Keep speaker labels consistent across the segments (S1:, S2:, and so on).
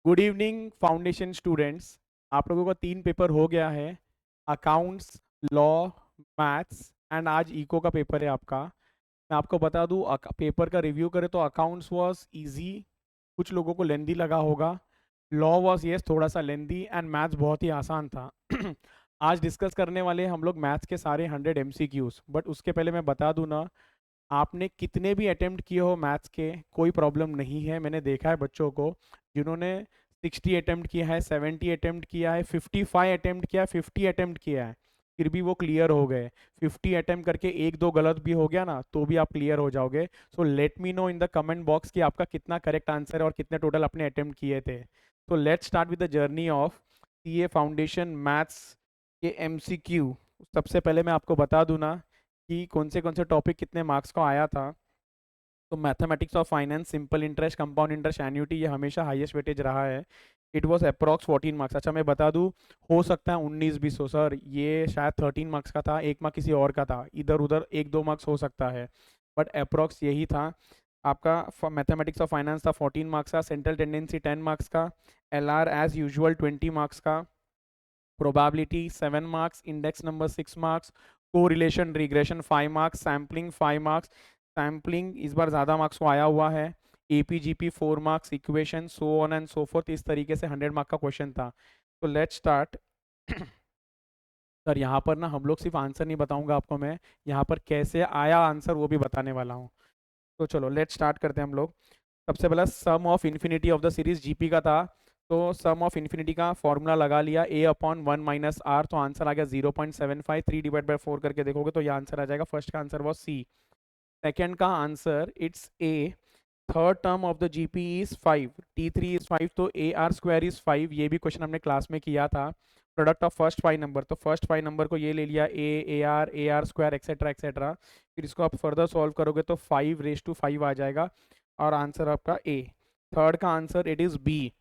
S1: Good evening foundation students. आप लोगों का 3 पेपर हो गया है। अकाउंट्स, लॉ, मैथ्स एंड आज इको का पेपर है आपका। मैं आपको बता दूं, पेपर का रिव्यू करें तो अकाउंट्स वाज इजी, कुछ लोगों को लेंदी लगा होगा। लॉ वाज यस थोड़ा सा लेंदी एंड मैथ्स बहुत ही आसान था। आज डिस्कस करने वाले हम लोग मैथ्स के सारे 100 MCQs। बट उसके पहले मैं बता दूं ना, आपने कितने भी अटेम्प्ट किए हो मैथ्स के कोई प्रॉब्लम नहीं है। मैंने देखा है बच्चों को जिन्होंने 60 अटेम्प्ट किया है, 70 अटेम्प्ट किया है, 55 अटेम्प्ट किया है, 50 अटेम्प्ट किया है, फिर भी वो क्लियर हो गए। 50 अटेम्प्ट करके एक दो गलत भी हो गया ना तो भी आप क्लियर हो जाओगे। So let me know in the comment box कि आपका कितना करेक्ट आंसर है और कितने टोटल अपने अटेम्प्ट किए थे। तो let's start with the journey of CA foundation maths के एमसीक्यू। सबसे पहले मैं आपको बता दूं ना कि कौन से टॉपिक कितने मार्क्स को आया था। तो mathematics of finance, simple interest, compound interest, annuity, ये हमेशा हाईएस्ट वेटेज रहा है। It was approx 14 marks. अच्छा मैं बता दूं, हो सकता है 19-20 हो सर, ये शायद 13 मार्क्स का था, एक मार्क किसी और का था, इधर उधर एक दो मार्क्स हो सकता है, बट अप्रॉक्स यही था। आपका मैथमेटिक्स ऑफ फाइनेंस था 14 मार्क्स का, सेंट्रल टेंडेंसी 10 मार्क्स का, एलआर एज यूजुअल 20 मार्क्स का, probability 7 marks, index number 6 marks, correlation regression 5 marks, sampling 5 marks। Sampling इस बार ज़्यादा मार्क्स को आया हुआ है। AP GP 4 marks, equation so on and so fourth, इस तरीके से 100 मार्क का क्वेश्चन था। तो लेट्स स्टार्ट। सर यहाँ पर ना हम लोग सिर्फ आंसर नहीं बताऊंगा आपको मैं, यहाँ पर कैसे आया आंसर वो भी बताने वाला हूँ। तो चलो लेट्स स्टार्ट करते हैं हम लोग। सबसे पहला sum of infinity of the series GP का था। तो सम ऑफ इन्फिनिटी का फॉर्मूला लगा लिया, ए अपॉन 1 - आर, तो आंसर आ गया 0.75। 3/4 करके देखोगे तो ये आंसर आ जाएगा। फर्स्ट का आंसर वॉज सी। सेकेंड का answer it's A. Third term of the GP is 5, T3 is 5, तो ए आर स्क्वायर इज 5। ये भी क्वेश्चन हमने क्लास में किया था। प्रोडक्ट ऑफ फर्स्ट 5 नंबर, तो फर्स्ट 5 नंबर को ये ले लिया, A R square etcetera etcetera. फिर इसको आप फर्दर सॉल्व करोगे तो 5 raised to 5 आ जाएगा और आंसर आपका ए। थर्ड का answer it is B.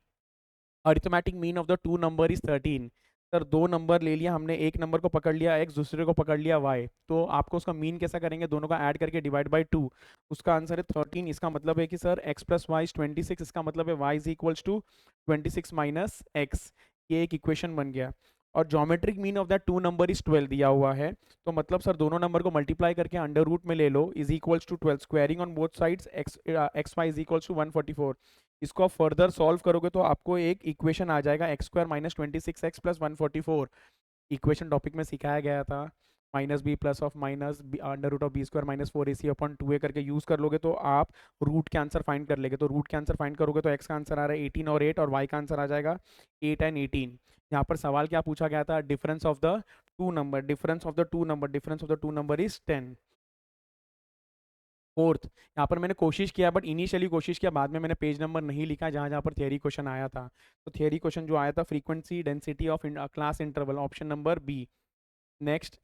S1: Arithmetic mean of the two number is 13। Sir दो नंबर ले लिया हमने, एक नंबर को पकड़ लिया एक्स, दूसरे को पकड़ लिया वाई, तो आपको उसका मीन कैसा करेंगे, दोनों का ऐड करके डिवाइड बाई 2। उसका आंसर है 13। इसका मतलब है कि sir x plus y is 26, इसका मतलब है y is equals to 26 minus x. ये एक इक्वेशन बन गया। और geometric mean of that two number is 12 दिया हुआ है। तो मतलब सर दोनों नंबर को मल्टीप्लाई करके अंडर रूट में ले लो, is equals to 12, squaring on both sides, x y is equals to 144। इसको आप फर्दर सॉल्व करोगे तो आपको एक इक्वेशन आ जाएगा, x square minus 26x plus 144। Equation topic में सिखाया गया था, minus b plus of minus under root of b square minus 4ac/2a करके यूज कर लोगे तो आप रूट के आंसर फाइंड कर लेंगे। तो रूट के आंसर फाइंड करोगे तो एक्स का आंसर आ रहा है 18 और 8, और वाई का आंसर आ जाएगा 8 एंड 18। यहाँ पर सवाल क्या पूछा गया था, difference of the two number, difference of the two number, difference of the two number is 10। Fourth, यहाँ पर मैंने कोशिश किया, बट इनिशियली कोशिश किया, बाद में मैंने पेज नंबर नहीं लिखा जहाँ जहाँ पर थियरी क्वेश्चन आया था। तो थियरी क्वेश्चन जो आया था, frequency density of class interval, option number B. Next,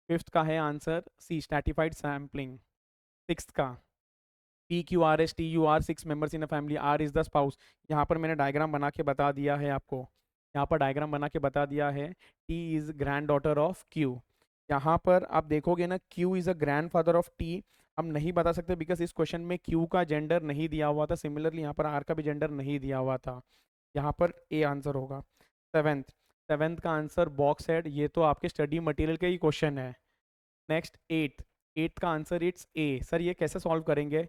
S1: fifth का है answer C, stratified sampling. Sixth का P Q R S T U are 6 members in a family, R is the spouse. यहाँ पर मैंने diagram बना के बता दिया है आपको, यहाँ पर डायग्राम बना के बता दिया है, T is grand daughter of Q. यहाँ पर आप देखोगे ना, Q is a grand father of T. हम नहीं बता सकते बिकॉज इस क्वेश्चन में क्यू का जेंडर नहीं दिया हुआ था, सिमिलरली यहाँ पर आर का भी जेंडर नहीं दिया हुआ था। यहाँ पर ए आंसर होगा। सेवेंथ, सेवेंथ का आंसर बॉक्स हेड, ये तो आपके स्टडी मटेरियल का ही क्वेश्चन है। नेक्स्ट एट्थ, एट्थ का आंसर इट्स ए। सर ये कैसे सॉल्व करेंगे,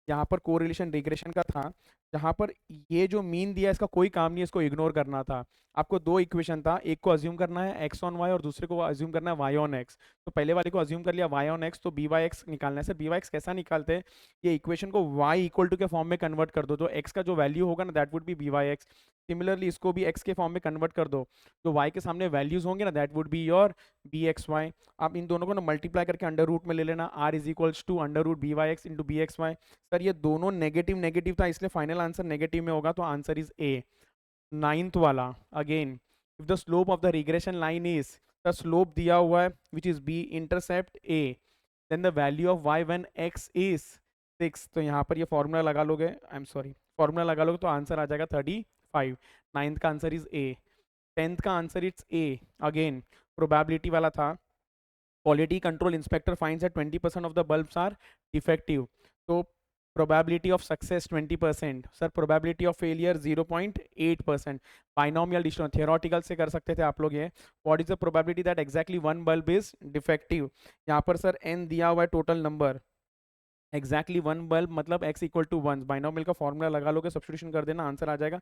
S1: यहाँ पर कोरिलेशन रिग्रेशन का था, जहाँ पर ये जो मीन दिया इसका कोई काम नहीं है, इसको इग्नोर करना था। आपको दो इक्वेशन था, एक को अज्यूम करना है एक्स ऑन वाई और दूसरे को अज्यूम करना है वाई ऑन एक्स। तो पहले वाले को अज्यूम कर लिया वाई ऑन एक्स, तो बी वाई एक्स निकालना है। सर बी वाई एक्स कैसा निकालते हैं, ये इक्वेशन को वाई इक्वल टू के फॉर्म में कन्वर्ट कर दो, तो एक्स का जो वैल्यू होगा ना that would be y x. Similarly इसको भी एक्स के फॉर्म में कन्वर्ट कर दो, जो वाई के सामने वैल्यूज होंगे ना that would be your b x y. आप इन दोनों को ना मल्टीप्लाई करके अंडर रूट में ले लेना, r is equals to under root b y x into b x y. Sir ये दोनों नेगेटिव नेगेटिव था, इसलिए फाइनल आंसर नेगेटिव में होगा, तो आंसर इज ए। नाइन्थ वाला again, if the slope of the regression line is, the slope दिया हुआ है which is b, intercept a, then the value of y when x is 6। तो यहाँ पर ये फॉर्मूला लगा लोगे, आई एम सॉरी, फॉर्मूला लगा लोगे तो आंसर आ जाएगा 35। नाइन्थ का आंसर इज ए। टेंथ का answer it's A. Again probability वाला था, quality control inspector finds that 20% of the bulbs are defective. तो probability of success 20%, sir probability of failure 0.8%। Binomial distribution theoretical से कर सकते थे आप लोग ये। What is the probability that exactly one bulb is defective? यहाँ पर सर एन दिया हुआ है total number, exactly one bulb मतलब x इक्वल टू 1, बाइनोमियल का फॉर्मूला लगा लोगे, सब्स्टिट्यूशन कर देना, आंसर आ जाएगा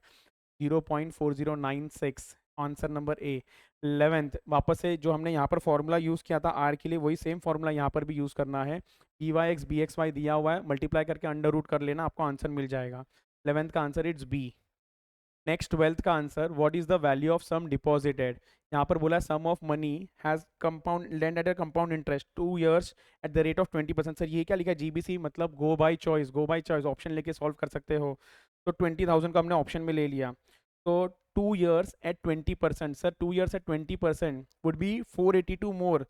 S1: 0.4096। Answer number A. 11th वापस से जो हमने यहाँ पर फॉर्मूला यूज़ किया था आर के लिए, वही सेम फॉर्मूला यहाँ पर भी यूज़ करना है। B y x b x y दिया हुआ है, मल्टीप्लाई करके अंडर रूट कर लेना, आपको आंसर मिल जाएगा। 11th का answer it's B. Next 12th का answer, what is the value of sum deposited? यहाँ पर बोला sum of money has compound land at a compound interest 2 years at the rate of 20%। Sir ये क्या लिखा है? जीबीसी मतलब go by choice, go by choice option लेके solve कर सकते हो। तो 20,000 को हमने ऑप्शन में ले लिया, तो 2 years at 20%, sir 2 years at 20% would be 482 more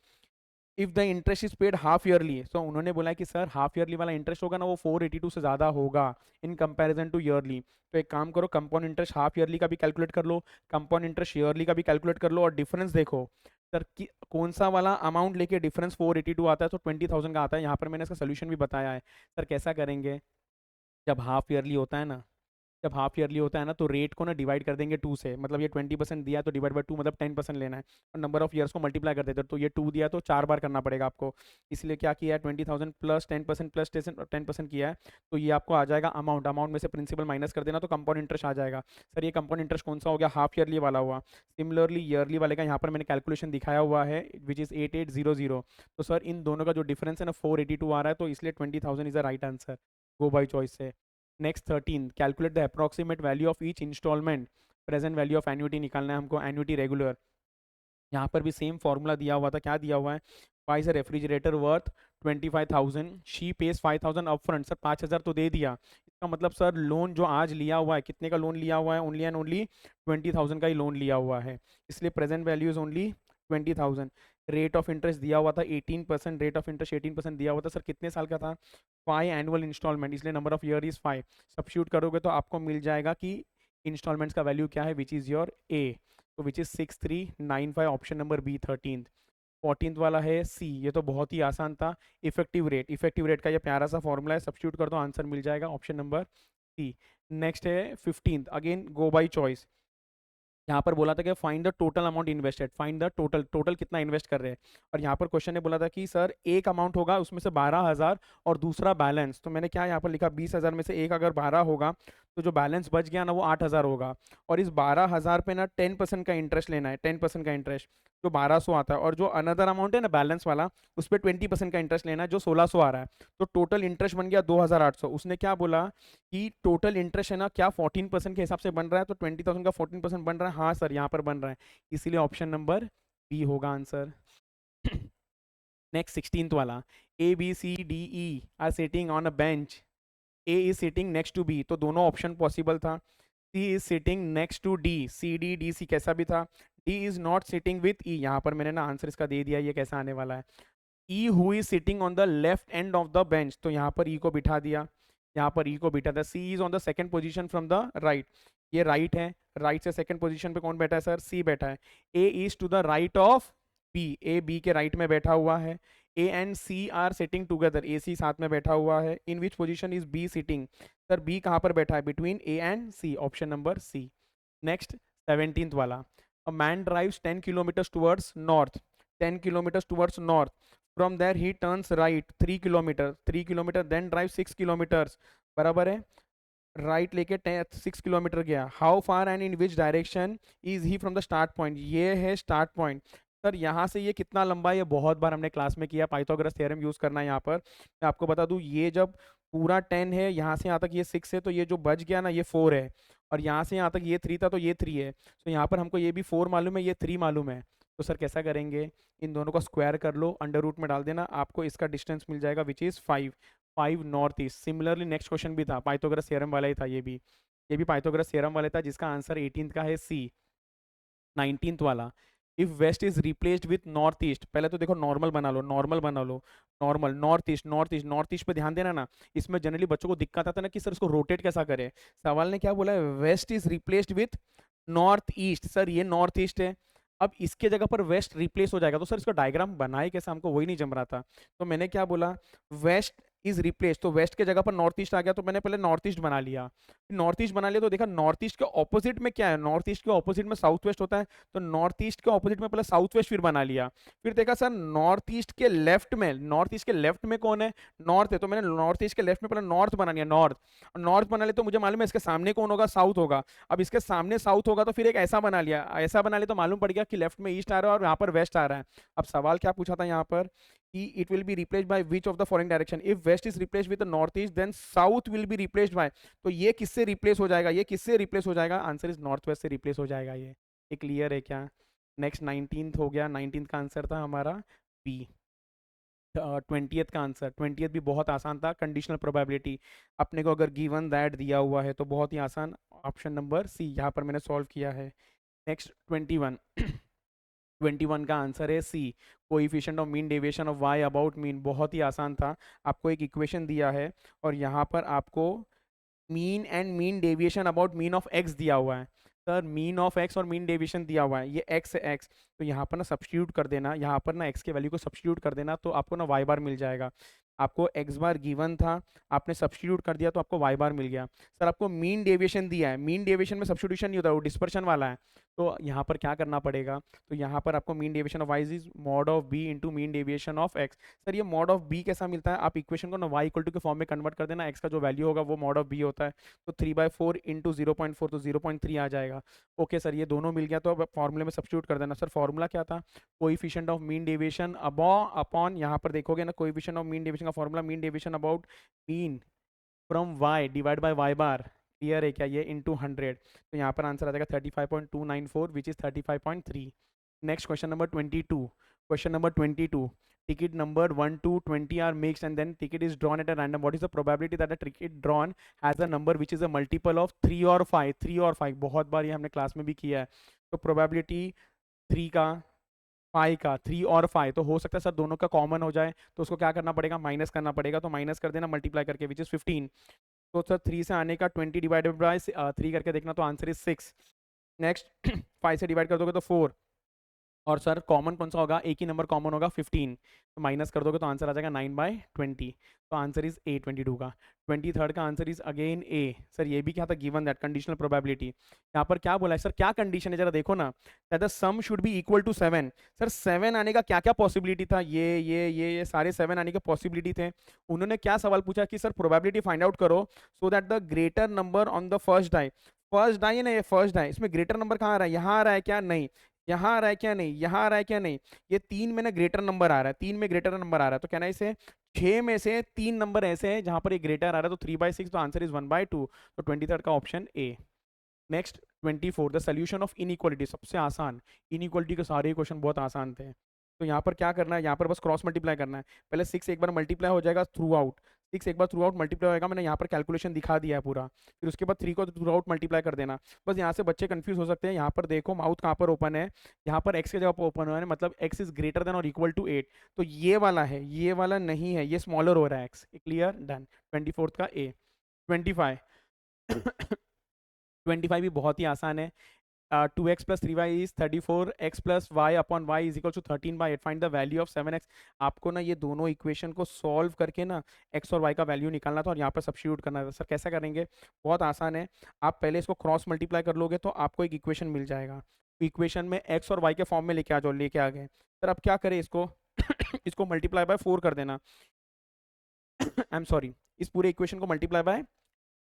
S1: if the interest is paid half yearly. So उन्होंने बोला कि सर हाफ ईयरली वाला इंटरेस्ट होगा ना वो 482 से ज़्यादा होगा इन कंपैरिजन टू ईयरली। तो एक काम करो, कंपाउंड इंटरेस्ट हाफ ईयरली का भी कैलकुलेट कर लो, कंपाउंड इंटरेस्ट ईयरली का भी कैलकुलेट कर लो, और डिफरेंस देखो सर कि कौन सा वाला अमाउंट लेके डिफरेंस 482 आता है, तो 20,000 का आता है। यहाँ पर मैंने इसका सोल्यूशन भी बताया है। सर कैसा करेंगे, जब हाफ ईयरली होता है ना, जब हाफ ईयरली होता है ना, तो रेट को ना डिवाइड कर देंगे 2 से, मतलब ये 20% दिया तो डिवाइड बाय 2 मतलब 10% लेना है, और नंबर ऑफ ईयर्स को मल्टीप्लाई कर देते, तो ये 2 दिया तो 4 बार करना पड़ेगा आपको। इसलिए क्या किया है, 20,000 प्लस 10% प्लस 10% किया है, तो ये आपको आ जाएगा अमाउंट, अमाउंट में से प्रिंसिपल माइनस कर देना तो कंपाउंड इंटरेस्ट आ जाएगा। सर ये कंपाउंड इंटरेस्ट कौन सा हो गया? हाफ ईयरली वाला हुआ। सिमिलरली ईयरली वाले का यहाँ पर मैंने कैलकुलेशन दिखाया हुआ है विच इज़ 8800। तो सर इन दोनों का जो डिफरेंस है ना 482 आ रहा है, तो इसलिए 20,000 is the right answer, go by choice से। Next 13, calculate the approximate value of each instalment, present value of annuity निकालना है हमको, एन्युटी रेगुलर। यहाँ पर भी सेम फॉर्मूला दिया हुआ था, क्या दिया हुआ है? Y is a refrigerator worth 25,000, she pays 5,000 up front. Sir 5,000 तो दे दिया, इसका मतलब सर लोन जो आज लिया हुआ है, कितने का लोन लिया हुआ है? ओनली एंड ओनली 20,000 का ही लोन लिया हुआ है, इसलिए present value is only 20,000। Rate of interest दिया हुआ था 18%, रेट ऑफ इंटरेस्ट 18% दिया हुआ था। सर कितने साल का था? 5 एनुअल इंस्टॉलमेंट, इसलिए number of year is 5। Substitute करोगे तो आपको मिल जाएगा कि इंस्टॉलमेंट्स का वैल्यू क्या है, विच इज़ योर ए, तो which is 6395, option number B 13th। 14th वाला है सी, ये तो बहुत ही आसान था, इफेक्टिव रेट, इफेक्टिव रेट का ये प्यारा सा फॉर्मूला है, सब्स्टिट्यूट कर दो आंसर मिल जाएगा, ऑप्शन नंबर सी। नेक्स्ट है 15th, again go by choice. यहाँ पर बोला था कि find the total amount invested, find the total, total कितना इन्वेस्ट कर रहे हैं। और यहाँ पर क्वेश्चन ने बोला था कि सर एक अमाउंट होगा उसमें से 12,000 और दूसरा बैलेंस, तो मैंने क्या यहाँ पर लिखा, 20,000 में से एक अगर 12 होगा तो जो बैलेंस बच गया ना वो 8,000 होगा, और इस 12,000 पे ना 10% का इंटरेस्ट लेना है, 10% का इंटरेस्ट जो 1200 आता है, और जो अनदर अमाउंट है ना बैलेंस वाला, उस पर 20% का इंटरेस्ट लेना है जो 1600 आ रहा है। तो टोटल इंटरेस्ट बन गया 2,800। उसने क्या बोला कि टोटल इंटरेस्ट है ना क्या 14% के हिसाब से बन रहा है, तो 20,000 का 14% बन रहा है, हाँ सर यहाँ पर बन रहा है, इसीलिए ऑप्शन नंबर बी होगा आंसर। नेक्स्ट 16th वाला, A B C D E are sitting on a bench, A is sitting next to B, तो दोनों ऑप्शन पॉसिबल था। C is sitting next to D, C D D C कैसा भी था। D is not sitting with E, यहाँ पर मैंने ना आंसर इसका दे दिया, ये कैसा आने वाला है। ई who is sitting on the left end of the bench, तो यहाँ पर ई को बिठा दिया, यहाँ पर ई को बिठा दिया। C is on the second position from the right, ये राइट है, राइट से सेकंड पोजीशन पे कौन बैठा है? सर सी बैठा है। A is to the right of B, A B के राइट में बैठा हुआ है। A and C are sitting together, A C साथ में बैठा हुआ है। In which position is B sitting? Sir B कहाँ पर बैठा है? Between A and C, option number C. Next 17th वाला, a man drives 10 kilometres towards north, 10 kilometres towards north, from there he turns right 3 kilometre, 3 kilometre, then drive 6 kilometres, बराबर है, right लेके 6 kilometre गया। How far and in which direction is he from the start point, ये है start point. Sir यहाँ से ये कितना लंबा है? ये बहुत बार हमने क्लास में किया, पाइथागोरस थ्योरम यूज करना है यहाँ पर। मैं आपको बता दूं, ये जब पूरा 10 है, यहाँ से यहाँ तक ये 6 है, तो ये जो बच गया ना ये 4 है, और यहाँ से यहाँ तक ये 3 था तो ये 3 है, तो यहाँ पर हमको ये भी 4 मालूम है, ये 3 मालूम है। तो सर कैसा करेंगे, इन दोनों का स्क्वायर कर लो, अंडर रूट में डाल देना, आपको इसका डिस्टेंस मिल जाएगा which is 5, 5 north east. Similarly next question भी था, पाइथागोरस थ्योरम वाला ही था ये भी पाइथागोरस थ्योरम वाला था, जिसका आंसर 18th का है सी। 19th वाला, if west is replaced with north east, पहले तो देखो नॉर्मल बना लो, नॉर्मल बना लो, normal, north east, north east, north east पे ध्यान देना ना। इसमें जनरली बच्चों को दिक्कत आता है ना कि सर इसको रोटेट कैसा करें। सवाल ने क्या बोला है? West is replaced with north east, sir ये नॉर्थ ईस्ट है, अब इसके जगह पर वेस्ट रिप्लेस हो जाएगा, तो सर इसका डायग्राम बनाए कैसे, हमको वही नहीं जम रहा था। तो मैंने क्या बोला, वेस्ट इज रिप्लेस, तो वेस्ट के जगह पर नॉर्थ ईस्ट आ गया, तो मैंने पहले नॉर्थ ईस्ट बना लिया। नॉर्थ ईस्ट बना लिया तो देखा नॉर्थ ईस्ट के ऑपोजिट में क्या है, नॉर्थ ईस्ट के ऑपोजिट में साउथ वेस्ट होता है, तो नॉर्थ ईस्ट के ऑपोजिट में पहले साउथ वेस्ट फिर बना लिया। फिर देखा सर नॉर्थ ईस्ट के लेफ्ट में, नॉर्थ ईस्ट के लेफ्ट में कौन है, नॉर्थ है, तो मैंने नॉर्थ ईस्ट के लेफ्ट में पहले नॉर्थ बना लिया, नॉर्थ। नॉर्थ बना लिया तो मुझे मालूम है इसके सामने कौन होगा, साउथ होगा। अब इसके सामने साउथ होगा तो फिर एक ऐसा बना लिया, ऐसा बना लिया तो मालूम पड़ गया कि लेफ्ट में ईस्ट आ रहा है और यहाँ पर वेस्ट आ रहा है। अब सवाल क्या पूछा था यहाँ पर कि it will be replaced by which of the following direction, if west is replaced with the north east then south will be replaced by, तो ये किससे रिप्लेस हो जाएगा, ये किससे रिप्लेस हो जाएगा, आंसर इज नॉर्थ वेस्ट से रिप्लेस हो जाएगा। ये क्लियर है क्या? नेक्स्ट 19th हो गया, 19th का आंसर था हमारा बी। 20th का आंसर, 20th भी बहुत आसान था, कंडीशनल प्रोबेबिलिटी। अपने को अगर गिवन दैट दिया हुआ है तो बहुत ही आसान, ऑप्शन नंबर सी यहाँ पर मैंने सॉल्व किया है। नेक्स्ट 21 21 का आंसर है C, coefficient of mean deviation of y about mean, बहुत ही आसान था। आपको एक इक्वेशन दिया है और यहाँ पर आपको mean and mean deviation about mean of x दिया हुआ है। सर मीन ऑफ एक्स और मीन डेविएशन दिया हुआ है, ये एक्स है एक्स, तो यहाँ पर ना सब्स्टिट्यूट कर देना, यहाँ पर ना एक्स के वैल्यू को सब्स्टिट्यूट कर देना तो आपको ना वाई बार मिल जाएगा। आपको एक्स बार गिवन था, आपने सब्स्टिट्यूट कर दिया तो आपको वाई बार मिल गया। सर आपको मीन डेविएशन दिया है, मीन डेविएशन में सब्स्टिट्यूशन नहीं होता, वो डिस्पर्शन वाला है, तो यहाँ पर क्या करना पड़ेगा, तो यहाँ पर आपको mean deviation of Y is mod of B into mean deviation of X. Sir ये मॉड ऑफ बी कैसा मिलता है, आप इक्वेशन को ना वाई इक्वल टू के फॉर्म में कन्वर्ट कर देना, एक्स का जो वैल्यू होगा वो मॉड ऑफ बी होता है, तो 3/4 इंटू 0.4 तो 0.3 आ जाएगा। ओके सर ये दोनों मिल गया, तो अब फॉर्मूले में सब्स्टिट्यूट कर देना। सर फॉर्मूला क्या था, coefficient of mean deviation upon, यहाँ पर देखोगे ना कोएफिशिएंट ऑफ मीन डेविएशन का formula mean deviation about mean from Y divide by Y bar, clear है क्या, ये इंटू 100, तो यहाँ पर आंसर आ जाएगा 35.294 which is 35.3। Next question number 22, question number 22, ticket number 1 to 20 are mixed and then ticket is drawn at a random, what is the probability that the ticket drawn has a number which is a multiple of 3 or 5, 3 और 5, बहुत बार ये हमने class में भी किया है। तो probability 3 का, 5 का, 3 और 5, तो हो सकता है सर दोनों का कॉमन हो जाए, तो उसको क्या करना पड़ेगा, माइनस करना पड़ेगा, तो माइनस कर देना मल्टीप्लाई करके विच इज 15, तो सर 3 से आने का 20 डिवाइडेड बाय 3 करके देखना, तो आंसर इज 6। नेक्स्ट 5 से डिवाइड कर दोगे तो 4, और सर कॉमन कौन सा होगा, एक ही नंबर कॉमन होगा 15, तो माइनस कर दोगे तो आंसर आ जाएगा 9/20, तो आंसर इज ए 22 का। 23rd का answer is again A. Sir ये भी क्या था, गिवन दैट कंडीशनल प्रोबेबिलिटी, यहाँ पर क्या बोला है सर, क्या कंडीशन है जरा देखो ना, that the sum should be equal to 7। Sir 7 आने का क्या क्या पॉसिबिलिटी था, ये सारे 7 आने के पॉसिबिलिटी थे। उन्होंने क्या सवाल पूछा कि सर प्रोबेबिलिटी फाइंड आउट करो so that the greater number on the first die, first die है ना, ये फर्स्ट डाई, इसमें ग्रेटर नंबर कहाँ आ रहा है, यहाँ आ रहा है क्या, नहीं, यहाँ आ रहा है क्या, नहीं, यहाँ आ रहा है क्या, नहीं, ये 3 में ना ग्रेटर नंबर आ रहा है, 3 में ग्रेटर नंबर आ रहा है, तो कहना इसे 6 में से 3 नंबर ऐसे हैं जहां पर ये ग्रेटर आ रहा है, तो 3/6, तो आंसर इज 1/2, तो 23rd का option A. Next 24, the solution of inequality, सबसे आसान, इनइक्वालिटी के सारे क्वेश्चन बहुत आसान थे, तो यहाँ पर क्या करना है, यहाँ पर बस क्रॉस मल्टीप्लाई करना है, पहले 6 एक बार मल्टीप्लाई हो जाएगा थ्रू आउट, 6 एक बार थ्रू आउट मल्टीप्लाई होगा, मैंने यहाँ पर कैलकुलेशन दिखा दिया है पूरा, फिर उसके बाद 3 को थ्रू आउट मल्टीप्लाई कर देना। बस यहाँ से बच्चे कंफ्यूज हो सकते हैं, यहाँ पर देखो माउथ कहाँ पर ओपन है, यहाँ पर एक्स के जगह पर ओपन हुआ है, मतलब एक्स इज ग्रेटर देन और इक्वल टू 8, तो ये वाला है, ये वाला नहीं है, ये स्मॉलर हो रहा है एक्स, क्लियर, डन। 24th का ए। 25 25 भी बहुत ही आसान है, 2x plus 3y is 34, x plus y upon y is equal to 13/8, find the value of 7x। आपको ना ये दोनों इक्वेशन को सॉल्व करके ना x और y का वैल्यू निकालना था और यहाँ पर सब्स्टिट्यूट करना था। सर कैसा करेंगे, बहुत आसान है, आप पहले इसको क्रॉस मल्टीप्लाई कर लोगे तो आपको एक इक्वेशन मिल जाएगा, इक्वेशन में x और y के फॉर्म में लेके आ जाओ, लेके आ गए। सर अब क्या करें इसको इसको मल्टीप्लाई बाय 4 कर देना आई एम सॉरी, इस पूरे इक्वेशन को मल्टीप्लाई बाय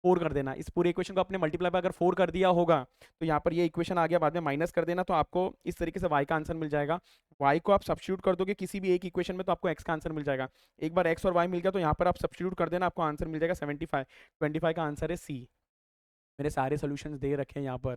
S1: 4 कर देना, इस पूरे इक्वेशन को आपने मल्टीप्लाई बाय अगर 4 कर दिया होगा तो यहाँ पर ये इक्वेशन आ गया, बाद में माइनस कर देना, तो आपको इस तरीके से y का आंसर मिल जाएगा। y को आप सब्स्टिट्यूट कर दोगे किसी भी एक इक्वेशन में तो आपको x का आंसर मिल जाएगा, एक बार x और y मिल गया तो यहाँ पर आप सब्स्टिट्यूट कर देना, आपको आंसर मिल जाएगा 75। 25 का आंसर है सी। मेरे सारे सोल्यूशन दे रखे हैं यहाँ पर।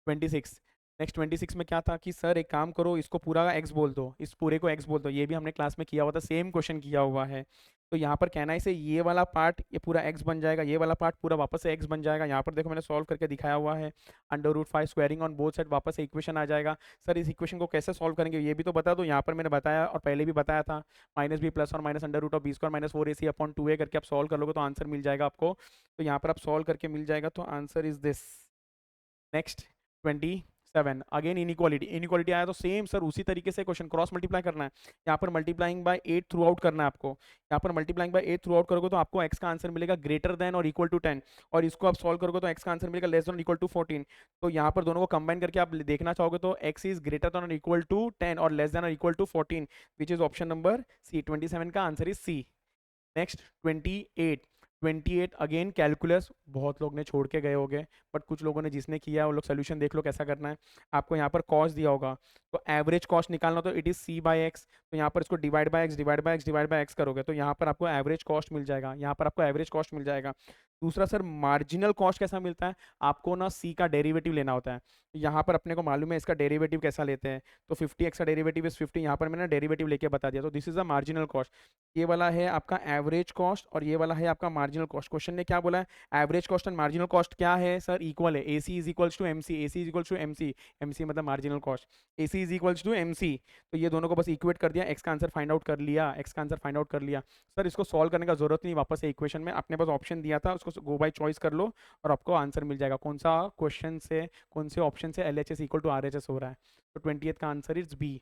S1: 26, नेक्स्ट 26 में क्या था कि सर एक काम करो, इसको पूरा x बोल दो, इस पूरे को x बोल दो, ये भी हमने क्लास में किया हुआ था, सेम क्वेश्चन किया हुआ है। तो यहाँ पर कहना है इसे ये वाला पार्ट ये पूरा x बन जाएगा, ये वाला पार्ट पूरा वापस से x बन जाएगा। यहाँ पर देखो मैंने सॉल्व करके दिखाया हुआ है, √5 स्क्वायरिंग ऑन बोथ साइड, वापस से इक्वेशन आ जाएगा। सर इस इक्वेशन को कैसे सॉल्व करेंगे ये भी तो बता दो, यहाँ पर मैंने बताया और पहले भी बताया था, -b प्लस और माइनस √(b²-4ac अपॉन 2a करके आप सॉल्व कर लोगे तो आंसर मिल जाएगा आपको। तो यहाँ पर आप सॉल्व करके मिल जाएगा, तो answer is this. Next 7 again inequality, inequality आया तो सेम सर उसी तरीके से क्वेश्चन क्रॉस मल्टीप्लाई करना है। यहाँ पर मल्टीप्लाइंग बाय 8 थ्रू आउट करना है आपको। यहाँ पर मल्टीप्लाइंग बाय 8 थ्रू आउट करोगे तो आपको x का आंसर मिलेगा ग्रेटर देन और इक्वल टू 10, और इसको आप सॉल्व करोगे तो x का आंसर मिलेगा लेस देन और इक्वल टू 14। तो यहाँ पर दोनों को कंबाइन करके आप देखना चाहोगे तो x इज ग्रेटर देन और इक्वल टू 10 और लेस देन और equal to 14, which is option number C. 27 का answer is C. Next 28, 28 again calculus, बहुत लोग ने छोड़ के गए होंगे, बट कुछ लोगों ने जिसने किया वो लोग सोल्यूशन देख लो कैसा करना है। आपको यहाँ पर कॉस्ट दिया होगा तो एवरेज कॉस्ट निकालना, तो it is C by X, तो यहाँ पर इसको divide by X divide by X divide by X करोगे तो यहाँ पर आपको एवरेज कॉस्ट मिल जाएगा, यहाँ पर आपको एवरेज कॉस्ट मिल जाएगा। दूसरा सर मार्जिनल कॉस्ट कैसा मिलता है, आपको ना सी का डेरिवेटिव लेना होता है। यहाँ पर अपने को मालूम है इसका डेरिवेटिव कैसा लेते हैं, तो 50x का डेरिवेटिव इज 50, यहाँ पर मैंने डेरिवेटिव लेके बता दिया, तो this is a marginal cost. ये वाला है आपका एवरेज कॉस्ट और ये वाला है आपका मार्जिनल कॉस्ट। क्वेश्चन ने क्या बोला है, average cost and marginal cost क्या है सर, इक्वल है, A C is equals to M C, A C is equals to M C, M C मतलब marginal cost, A C is equals to M C. तो ये दोनों को बस equate कर दिया, एक्स का आंसर फाइंड आउट कर लिया, एक्स का आंसर फाइंड आउट कर लिया। सर इसको सॉल्व करने का जरूरत नहीं, वापस से इक्वेशन में अपने पास ऑप्शन दिया था उसको गो बाय चॉइस कर लो और आपको आंसर मिल जाएगा कौन सा क्वेश्चन से, कौन से ऑप्शन से L H S equal to R H S हो रहा है। तो 20th का आंसर इज बी।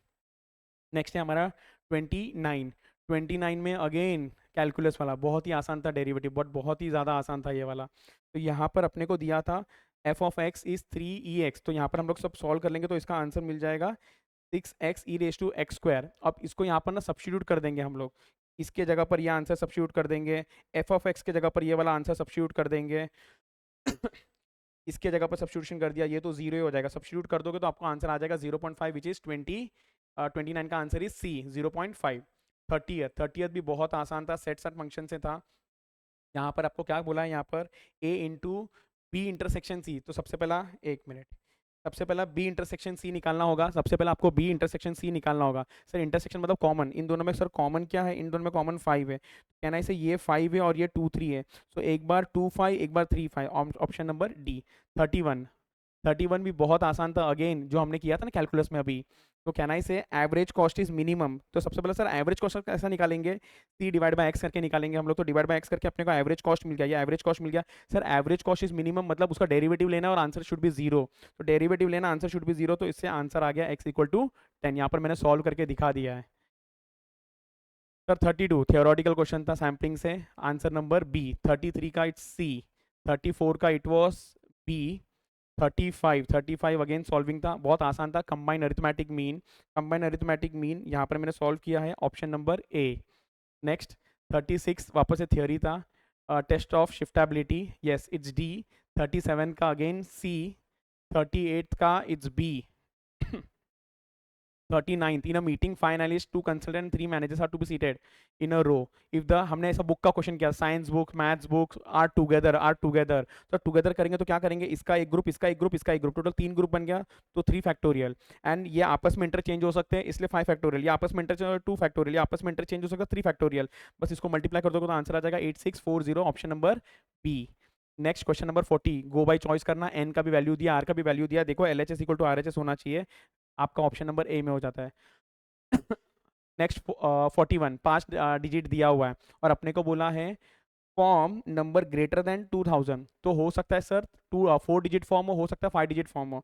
S1: नेक्स्ट है हमारा 29, 29 में अगेन कैलकुलस वाला, बहुत ही आसान था डेरिवेटिव, बट बहुत ही ज़्यादा आसान था ये वाला। तो यहाँ पर अपने को दिया था एफ ऑफ एक्स इज 3 तो यहाँ पर हम लोग सब सॉल्व कर लेंगे तो इसका आंसर मिल जाएगा 6x E raise to X square. अब इसको यहाँ पर ना सब्स्टिट्यूट कर देंगे हम लोग, इसके जगह पर ये आंसर सब्स्टिट्यूट कर देंगे, एफ ऑफ एक्स के जगह पर ये वाला आंसर सब्स्टिट्यूट कर देंगे इसके जगह पर सब्स्टिट्यूशन कर दिया, ये तो जीरो ही हो जाएगा, सब्स्टिट्यूट कर दोगे तो आपको आंसर आ जाएगा 0.5 विच इज 29 का आंसर इज सी 0.5। 30th भी बहुत आसान था, सेट सेट फंक्शन से था। यहाँ पर आपको क्या बोला है, यहाँ पर a into B intersection C, तो सबसे पहला एक मिनट, सबसे पहला बी इंटरसेक्शन सी निकालना होगा, सबसे पहला आपको बी इंटरसेक्शन सी निकालना होगा। सर इंटरसेक्शन मतलब कॉमन, इन दोनों में सर कॉमन क्या है, इन दोनों में कॉमन 5 है, कहना इसे ये 5 है और ये 2 3 है, सो एक बार 2 5 एक बार 3 5, ऑप्शन नंबर डी। 31, 31 भी बहुत आसान था, अगेन जो हमने किया था ना कैलकुलस में अभी। तो कहना इसे एवरेज कॉस्ट इज मिनिमम, तो सबसे पहले सर एवरेज कॉस्ट कैसा निकालेंगे, सी डिवाइड बाय एक्स करके निकालेंगे हम लोग, तो डिवाइड बाय एक्स करके अपने को एवरेज कॉस्ट मिल गया, ये एवरेज कॉस्ट मिल गया। Sir average cost is minimum मतलब उसका डेरिवेटिव लेना और आंसर शुड बी जीरो, तो डेरिवेटिव लेना आंसर शुड बी जीरो, तो इससे आंसर आ गया एक्स इक्वल टू 10, यहाँ पर मैंने सॉल्व करके दिखा दिया है। सर 32 थियोरटिकल क्वेश्चन था सैम्पलिंग से, आंसर नंबर बी। 33 का इट्स सी, 34 का it was B, 35 again solving था, बहुत आसान था, combine arithmetic mean, combine arithmetic mean यहाँ पर मैंने सॉल्व किया है, ऑप्शन नंबर ए। नेक्स्ट 36 वापस से थियोरी था, test of shiftability, yes it's D. 37 का अगेन सी, 38 का it's B. 39th in a meeting 5 analysts 2 consultants 3 managers are to be seated in a row if the, हमने ऐसा book का question किया, science book maths book are together, तो together करेंगे तो क्या करेंगे, इसका एक ग्रुप इसका एक ग्रुप इसका एक ग्रुप, टोटल 3 ग्रुप बन गया, तो 3 फैक्टोरियल, एंड ये आपस में इंटरचेंज हो सकते हैं इसलिए 5 फैक्टोरियल, ये आपस में इंटरचेंज 2 फैक्टोरियल, ये आपस में इंटरचेंज हो सकता है 3 फैक्टोरियल, बस इसको मल्टीप्लाई कर दोगे तो आंसर आ जाएगा 8640, option number B. Next question number 40, go by choice करना, एन का भी वैल्यू दिया आर का भी वैल्यू दिया, देखो L H S equal to R H S होना चाहिए, आपका ऑप्शन नंबर ए में हो जाता है। नेक्स्ट 41, 5 डिजिट दिया हुआ है और अपने को बोला है फॉर्म नंबर ग्रेटर देन 2000, तो हो सकता है सर 4 डिजिट फॉर्म हो सकता है 5 डिजिट फॉर्म हो,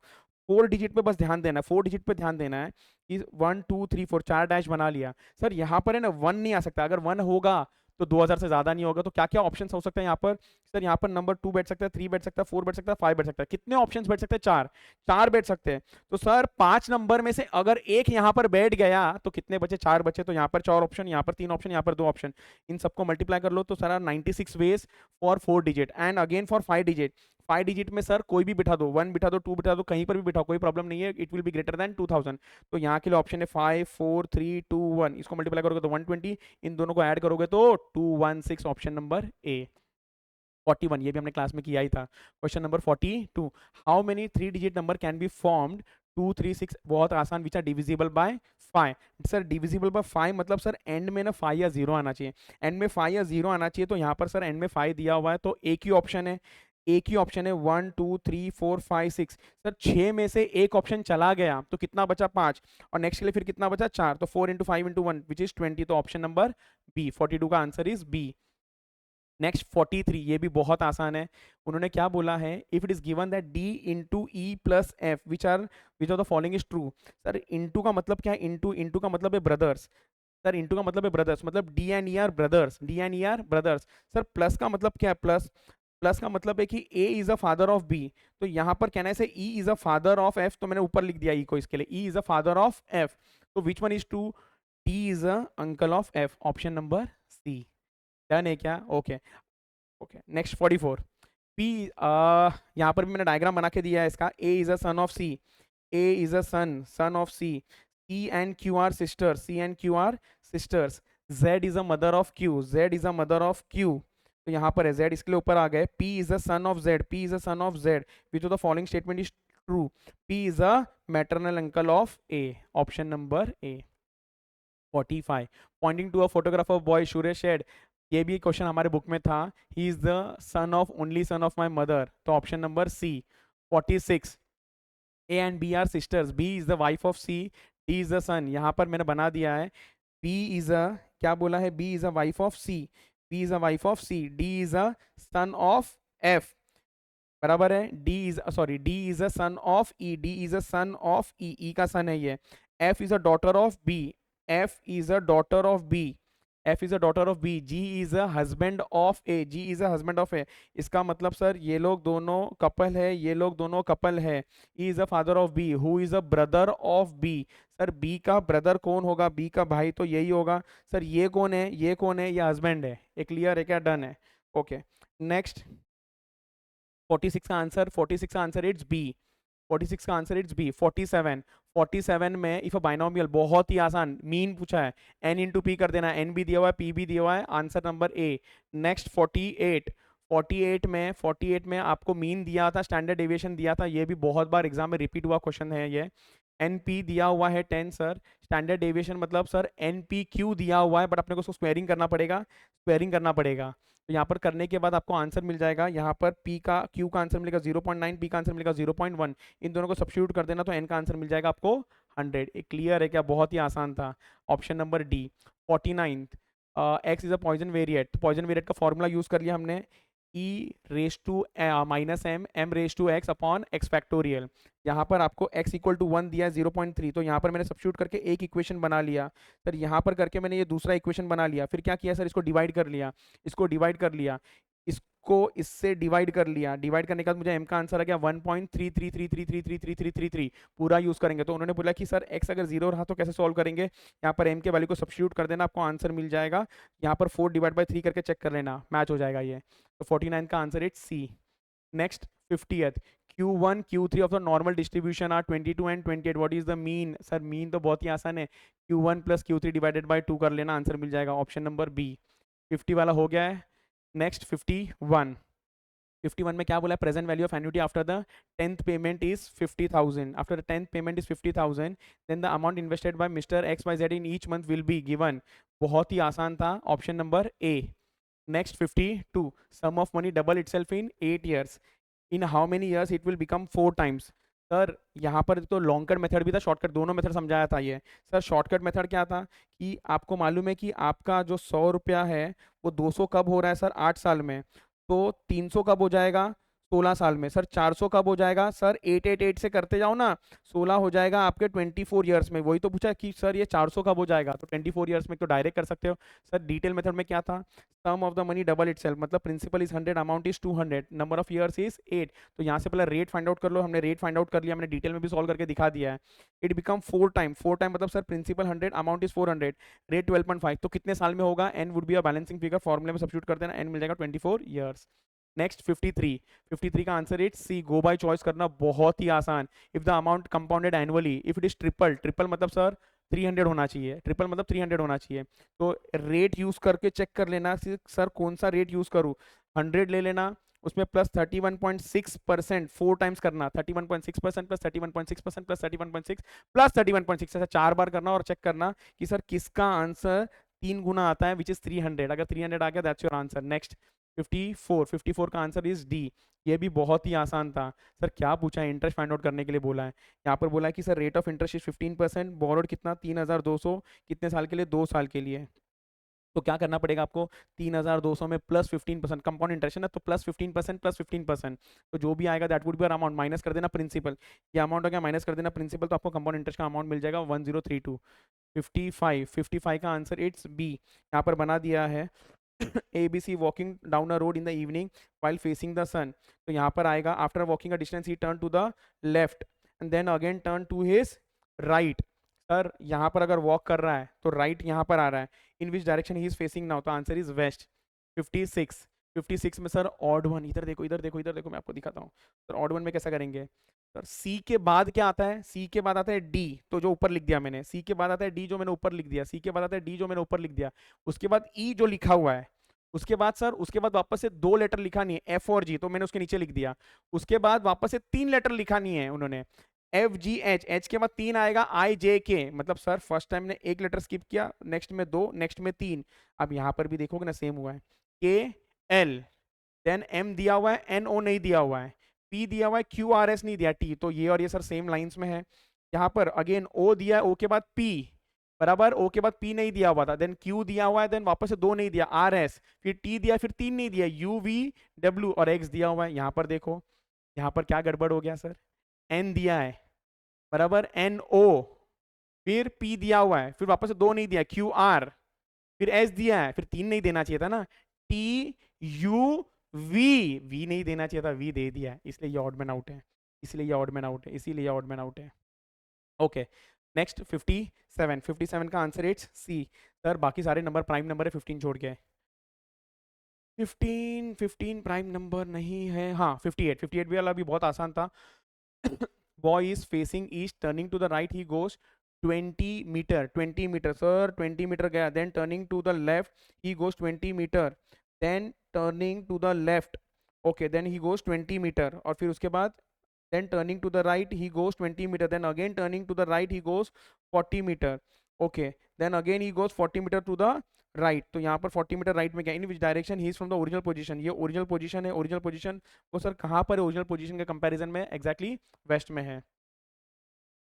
S1: 4 डिजिट पे बस ध्यान देना है, 4 डिजिट पे ध्यान देना है कि 1 2 3 4 4 डैश बना लिया। सर यहाँ पर है ना 1 नहीं आ सकता, अगर 1 होगा तो 2000 से ज्यादा नहीं होगा, तो क्या क्या ऑप्शन हो सकते हैं यहाँ पर, सर यहाँ पर नंबर 2 बैठ सकता है, 3 बैठ सकता है, 4 बैठ सकता है, 5 बैठ सकता है, कितने ऑप्शन बैठ सकते हैं, 4 4 बैठ सकते हैं। तो सर 5 नंबर में से अगर एक यहाँ पर बैठ गया तो कितने बचे, 4 बचे, तो यहाँ पर 4 ऑप्शन, यहाँ पर 3 ऑप्शन, यहाँ पर 2 ऑप्शन, इन सबको मल्टीप्लाई कर लो तो sir 96 ways for 4 digit and again for 5 digit. 5 digit में सर कोई भी बिठा दो, 1 बिठा दो, 2 बिठा दो, कहीं पर भी बिठाओ कोई प्रॉब्लम नहीं है, it will be greater than 2000। तो यहाँ के लिए ऑप्शन है 5 4 3 2 1, इसको मल्टीप्लाई करोगे तो 120, इन दोनों को ऐड करोगे तो 216, ऑप्शन नंबर ए। 41 ये भी हमने क्लास में किया ही था। Question number 42, how many 3 digit number can be formed 2 3 6, बहुत आसान, which are divisible by 5। Sir divisible by 5 मतलब सर एंड में ना 5 या 0 आना चाहिए, एंड में 5 या 0 आना चाहिए, तो यहाँ पर सर एंड में 5 दिया हुआ है तो एक ही ऑप्शन है, एक ही ऑप्शन है 1 2 3 4 5 6। सर 6 में से एक ऑप्शन चला गया तो कितना बचा, 5, और नेक्स्ट के लिए फिर कितना बचा, 4, तो 4 इंटू 5 इंटू 1 विच इज 20, तो ऑप्शन नंबर बी 42 का आंसर इज बी। नेक्स्ट 43, ये भी बहुत आसान है। उन्होंने क्या बोला है, if it is given that D into E plus F which are the following is true. Sir into का मतलब क्या है, इंटू इंटू का मतलब है ब्रदर्स। सर इंटू का मतलब है ब्रदर्स, मतलब D and E R brothers, D and E R brothers. Sir plus का मतलब क्या है, प्लस प्लस का मतलब है कि A is a father of B. तो यहाँ पर कहना है E is a father of F, तो मैंने ऊपर लिख दिया ई को इसके लिए, E is a father of F. तो which one is true, D is a uncle of F, option number C. Done है क्या, ओके ओके। नेक्स्ट 44, पी, यहाँ पर भी मैंने डायग्राम बना के दिया है इसका। A is a son of C, A is a son of C, C and Q are sisters, C and Q are sisters, Z is a mother of Q, Z is a mother of Q. तो यहाँ पर है Z, इसके लिए ऊपर आ गए। P is a son of Z, P is a son of Z, which of the following statement is true, P is a maternal uncle of A, option number A. 45, pointing to a photograph of boy Surya said, ये भी question हमारे book में था। He is the son of, only son of my mother, तो option number C. 46, A and B are sisters, B is the wife of C, D is the son, यहाँ पर मैंने बना दिया है। बी इज अ, क्या बोला है, B is a wife of C, B is a wife of C, D is a son of F, बराबर है। D is, sorry, D is a son of E, D is a son of E, E का son है ये। F is a daughter of B, F is a daughter of B, F is a daughter of B. G is a husband of A, G is a husband of ए। इसका मतलब sir ये लोग दोनों couple है, ये लोग दोनों couple है। E is a father of B, who is a brother of B. Sir B का ब्रदर कौन होगा, बी का भाई तो यही होगा। सर ये कौन है, ये कौन है, ये हस्बैंड है। ये क्लियर है क्या, डन है, ओके। नेक्स्ट 46 का आंसर, 46 का आंसर इट्स बी, 46 का आंसर इट्स बी। 47, 47 में इफ अ बाइनोमियल, बहुत ही आसान, मीन पूछा है, एन इंटू पी कर देना, एन भी दिया हुआ है, पी भी दिया हुआ है, आंसर नंबर ए। नेक्स्ट 48, 48 में आपको मीन दिया था, स्टैंडर्ड डेविएशन दिया था, ये भी बहुत बार एग्जाम में रिपीट हुआ क्वेश्चन है ये। एन पी दिया हुआ है 10 सर, स्टैंडर्ड डेविएशन मतलब सर एन पी क्यू दिया हुआ है, बट अपने को उसको स्क्वेयरिंग करना पड़ेगा, स्क्वेयरिंग करना पड़ेगा। तो यहाँ पर करने के बाद आपको आंसर मिल जाएगा, यहाँ पर पी का, क्यू का आंसर मिलेगा 0.9, पी का आंसर मिलेगा 0.1, इन दोनों को सब्स्टिट्यूट कर देना तो एन का आंसर मिल जाएगा आपको 100। एक क्लियर है क्या, बहुत ही आसान था, option number D. 49, X is a Poisson variate, तो पॉइजन वेरिएट का फॉर्मूला यूज कर लिया हमने, E raise to minus M, M raise to X upon X factorial. यहाँ पर आपको x इक्वल टू 1 दिया है, 0.3, तो यहाँ पर मैंने सब्स्टिट्यूट करके एक इक्वेशन बना लिया। सर यहाँ पर करके मैंने ये दूसरा इक्वेशन बना लिया, फिर क्या किया सर, इसको डिवाइड कर लिया, इसको डिवाइड कर लिया, इसको इससे डिवाइड कर लिया, डिवाइड करने के बाद मुझे m का आंसर आ गया 1.3333333333 पूरा यूज करेंगे। तो उन्होंने बोला कि सर x अगर 0 रहा तो कैसे सॉल्व करेंगे, यहाँ पर m के वैल्यू को सब्स्टिट्यूट कर देना, आपको आंसर मिल जाएगा। यहाँ पर 4/3 करके चेक कर लेना, मैच हो जाएगा ये। तो 49 का answer it's C. Next 50th, Q1 Q3 of the normal distribution are 22 and 28, what is the mean। Sir mean तो बहुत ही आसान है, Q1 plus Q3 divided by 2 कर लेना, आंसर मिल जाएगा, ऑप्शन नंबर बी। 50 वाला हो गया है। नेक्स्ट 51, 51 में क्या बोला है, present value of annuity after the 10th payment is 50,000, after the 10th payment is 50,000, then the amount invested by mister X Y Z in each month will be given. बहुत ही आसान था, option number A. Next 52, sum of money double itself in 8 years, in how many years it will become 4 times। Sir यहाँ पर तो long cut method भी था, shortcut, दोनों मेथड समझाया था ये। सर शॉर्टकट मेथड क्या था कि आपको मालूम है कि आपका जो 100 रुपया है वो 200 कब हो रहा है सर, 8 साल में, तो 300 कब हो जाएगा, 16 साल में। सर 400 कब हो जाएगा सर, 888 से करते जाओ ना, 16 हो जाएगा आपके 24 ईयर्स में। वही तो पूछा कि सर ये 400 कब हो जाएगा, तो 24 ईयर्स में तो डायरेक्ट कर सकते हो। सर डिटेल मेथड में क्या था, sum of the money double itself, मतलब principal is 100, amount is 200, number of years is 8। तो यहाँ से पहले रेट फाइंड आउट कर लो, हमने रेट फाइंड आउट कर लिया, मैंने डिटेल में भी सॉल्व करके दिखा दिया है। इट बिकम 4 टाइम, 4 टाइम मतलब sir principal 100, amount is 400, rate 12.5, तो कितने साल में होगा, N would be a balancing figure, फॉर्मुले में सब्स्टिट्यूट कर देना, एन मिल जाएगा 24 ईयर्स। नेक्स्ट 53, 53 का answer it C, go by choice करना बहुत ही आसान। If the amount compounded annually, if it is triple, triple मतलब सर 300 होना चाहिए, ट्रिपल मतलब 300 होना चाहिए। तो रेट यूज करके चेक कर लेना सर कौन सा रेट यूज करूँ, 100 ले लेना, उसमें प्लस 31.6%, 4 टाइम्स करना, 31.6% प्लस 31.6% प्लस 31.6 प्लस 31.6, ऐसा 4 बार करना और चेक करना कि सर किसका आंसर 3 गुना आता है, विच इज 300। अगर 300 आ गया दैट्स योर आंसर। नेक्स्ट 54, 54 का आंसर इज डी, ये भी बहुत ही आसान था। सर क्या पूछा है, इंटरेस्ट फाइंड आउट करने के लिए बोला है, यहाँ पर बोला है कि sir rate of interest is 15%, borrowed कितना 3,200, कितने साल के लिए, 2 साल के लिए। तो क्या करना पड़ेगा आपको, 3200 में प्लस 15%, कंपाउंड इंटरेस्ट है ना, तो प्लस 15% प्लस 15%, तो जो भी आएगा that would B amount, minus कर देना प्रिंसिपल, ये अमाउंट हो गया, माइनस कर देना प्रिंसिपल, तो आपको कंपाउंड इंटरेस्ट का अमाउंट मिल जाएगा 1032, 55 का आंसर इट्स बी, यहाँ पर बना दिया है। ABC walking down a road in the evening while facing the sun, तो यहाँ पर आएगा after walking a distance he turn to the left and then again turn to his right. Sir यहाँ पर अगर वॉक कर रहा है तो राइट यहाँ पर आ रहा है, in which direction he is facing now, तो आंसर इज वेस्ट। 56, 56 में सर ऑड वन, इधर देखो इधर देखो इधर देखो, मैं आपको दिखाता हूँ सर ऑड वन में कैसा करेंगे। सर सी के बाद क्या आता है, सी के बाद आता है डी, तो जो ऊपर लिख दिया मैंने, सी के बाद आता है डी जो मैंने ऊपर लिख दिया, सी के बाद आता है डी जो मैंने ऊपर लिख दिया, उसके बाद ई जो लिखा हुआ है, उसके बाद सर उसके बाद वापस से दो लेटर लिखा नहीं है, एफ और जी, तो मैंने उसके नीचे लिख दिया, उसके बाद वापस से तीन लेटर लिखा नहीं है उन्होंने, एफ जी एच, एच के बाद तीन आएगा आई जे के, मतलब सर फर्स्ट टाइम ने एक लेटर स्किप किया, नेक्स्ट में दो, नेक्स्ट में तीन, अब यहां पर भी देखोगे ना सेम हुआ है, के एल, देन एम दिया हुआ है, एन ओ नहीं दिया हुआ है, पी दिया हुआ है, क्यू आर एस नहीं दिया, टी, तो ये और ये सर सेम लाइंस में है। यहाँ पर अगेन ओ दिया है, ओ के बाद पी बराबर, ओ के बाद पी नहीं दिया हुआ था, देन क्यू दिया हुआ है, देन वापस से दो नहीं दिया, आर एस, फिर टी दिया, फिर तीन नहीं दिया, यू वी डब्ल्यू, और एक्स दिया हुआ है। यहाँ पर देखो, यहाँ पर क्या गड़बड़ हो गया सर, एन दिया है बराबर, एन ओ, फिर पी दिया हुआ है, फिर वापस से दो नहीं दिया, क्यू आर, फिर एस दिया है, फिर तीन नहीं देना चाहिए था ना, टी यू वी, वी नहीं देना चाहिए था, वी दे दिया है, इसलिए ये ऑड मैन आउट है, इसलिए ये ऑड मैन आउट है, इसीलिए ये ऑड मैन आउट है। ओके, नेक्स्ट 57, 57 का आंसर इट्स सी। सर बाकी सारे नंबर प्राइम नंबर है, 15 छोड़ के, 15, 15 प्राइम नंबर नहीं है, हाँ 58, 58 भी वाला भी बहुत आसान था। Boy is facing east, turning to the right he goes 20 metre, 20 metre sir, 20 metre गया, then turning to the left he goes 20 metre, then turning to the left, okay, then he goes 20 metre, और फिर उसके बाद then turning to the right he goes 20 meter, then again turning to the right he goes 40 meter, okay, then again he goes 40 meter to the right, तो यहाँ पर 40 metre right में क्या, in which direction he is from the original position, ये original position है, original position वो sir कहाँ पर है ओरिजिनल पोजीशन के कंपैरिजन में, एग्जैक्टली वेस्ट में है।